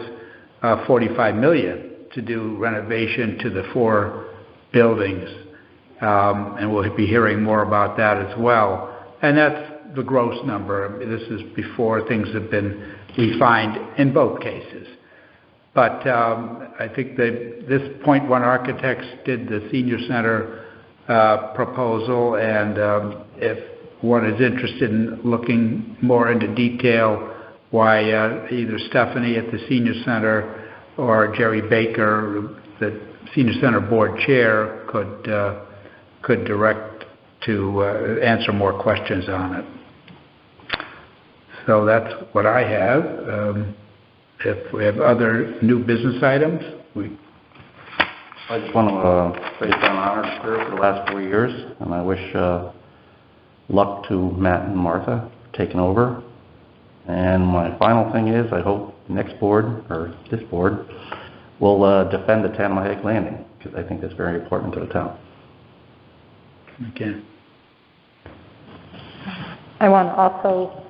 $45 million to do renovation to the 4 buildings. And we'll be hearing more about that as well. And that's the gross number. I mean, this is before things have been refined in both cases. But I think that this Point One Architects did the senior center proposal, and if one is interested in looking more into detail, why either Stephanie at the senior center or Jerry Baker, the senior center board chair, could direct to answer more questions on it. So that's what I have. If we have other new business items, I just want to say it's been an honor to serve for the last 4 years, and I wish luck to Matt and Martha for taking over. And my final thing is, I hope next board, or this board, will defend the Tannem Hague landing, because I think that's very important to the town. Okay. I want to also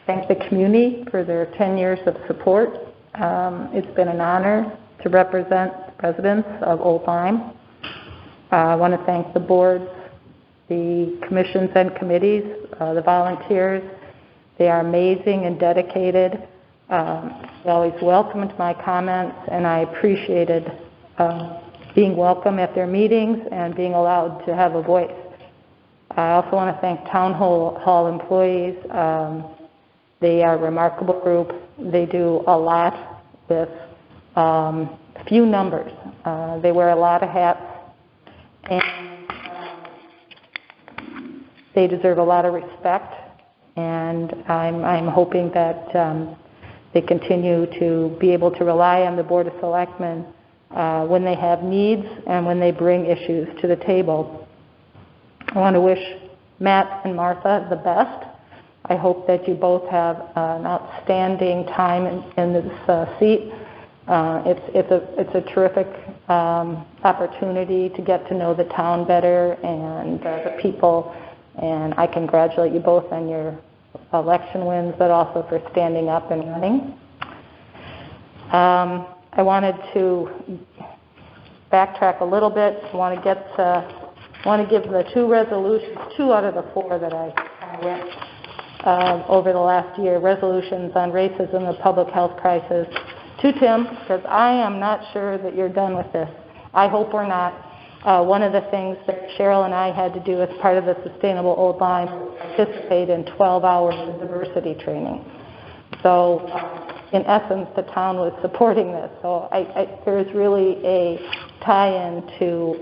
thank the community for their 10 years of support. It's been an honor to represent residents of Old Lyme. I want to thank the boards, the commissions and committees, the volunteers. They are amazing and dedicated. They always welcomed my comments, and I appreciated being welcome at their meetings and being allowed to have a voice. I also want to thank town hall employees. They are a remarkable group. They do a lot with few numbers. They wear a lot of hats, and they deserve a lot of respect. And I'm hoping that they continue to be able to rely on the Board of Selectmen when they have needs and when they bring issues to the table. I want to wish Matt and Martha the best. I hope that you both have an outstanding time in this seat. It's a terrific opportunity to get to know the town better and the people, and I congratulate you both on your election wins, but also for standing up and running. I wanted to backtrack a little bit. I want to give the two resolutions, 2 out of the 4 that I went over the last year, resolutions on racism and public health crisis, to Tim, because I am not sure that you're done with this. I hope we're not. One of the things that Cheryl and I had to do as part of the Sustainable Old Lyme was participate in 12 hours of diversity training. So in essence, the town was supporting this. So there is really a tie-in to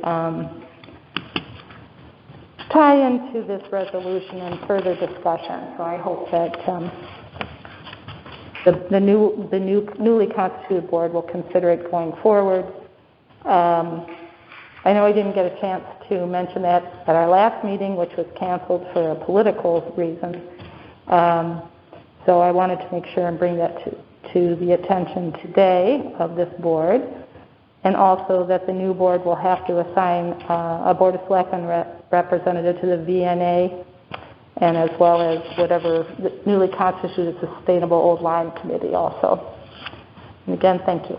this resolution and further discussion. So I hope that the newly constituted board will consider it going forward. I know I didn't get a chance to mention that at our last meeting, which was canceled for a political reason. So I wanted to make sure and bring that to the attention today of this board, and also that the new board will have to assign a Board of Selectmen representative to the VNA, and as well as whatever the newly constituted Sustainable Old Lyme Committee also. And again, thank you.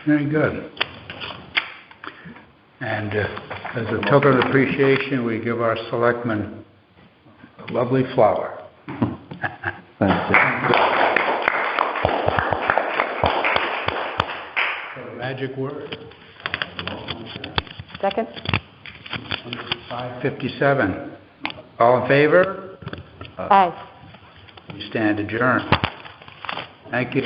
Very good. And as a token of appreciation, we give our selectmen a lovely flower. Thank you. Magic word. Second? 5:57. All in favor? Aye. We stand adjourned. Thank you.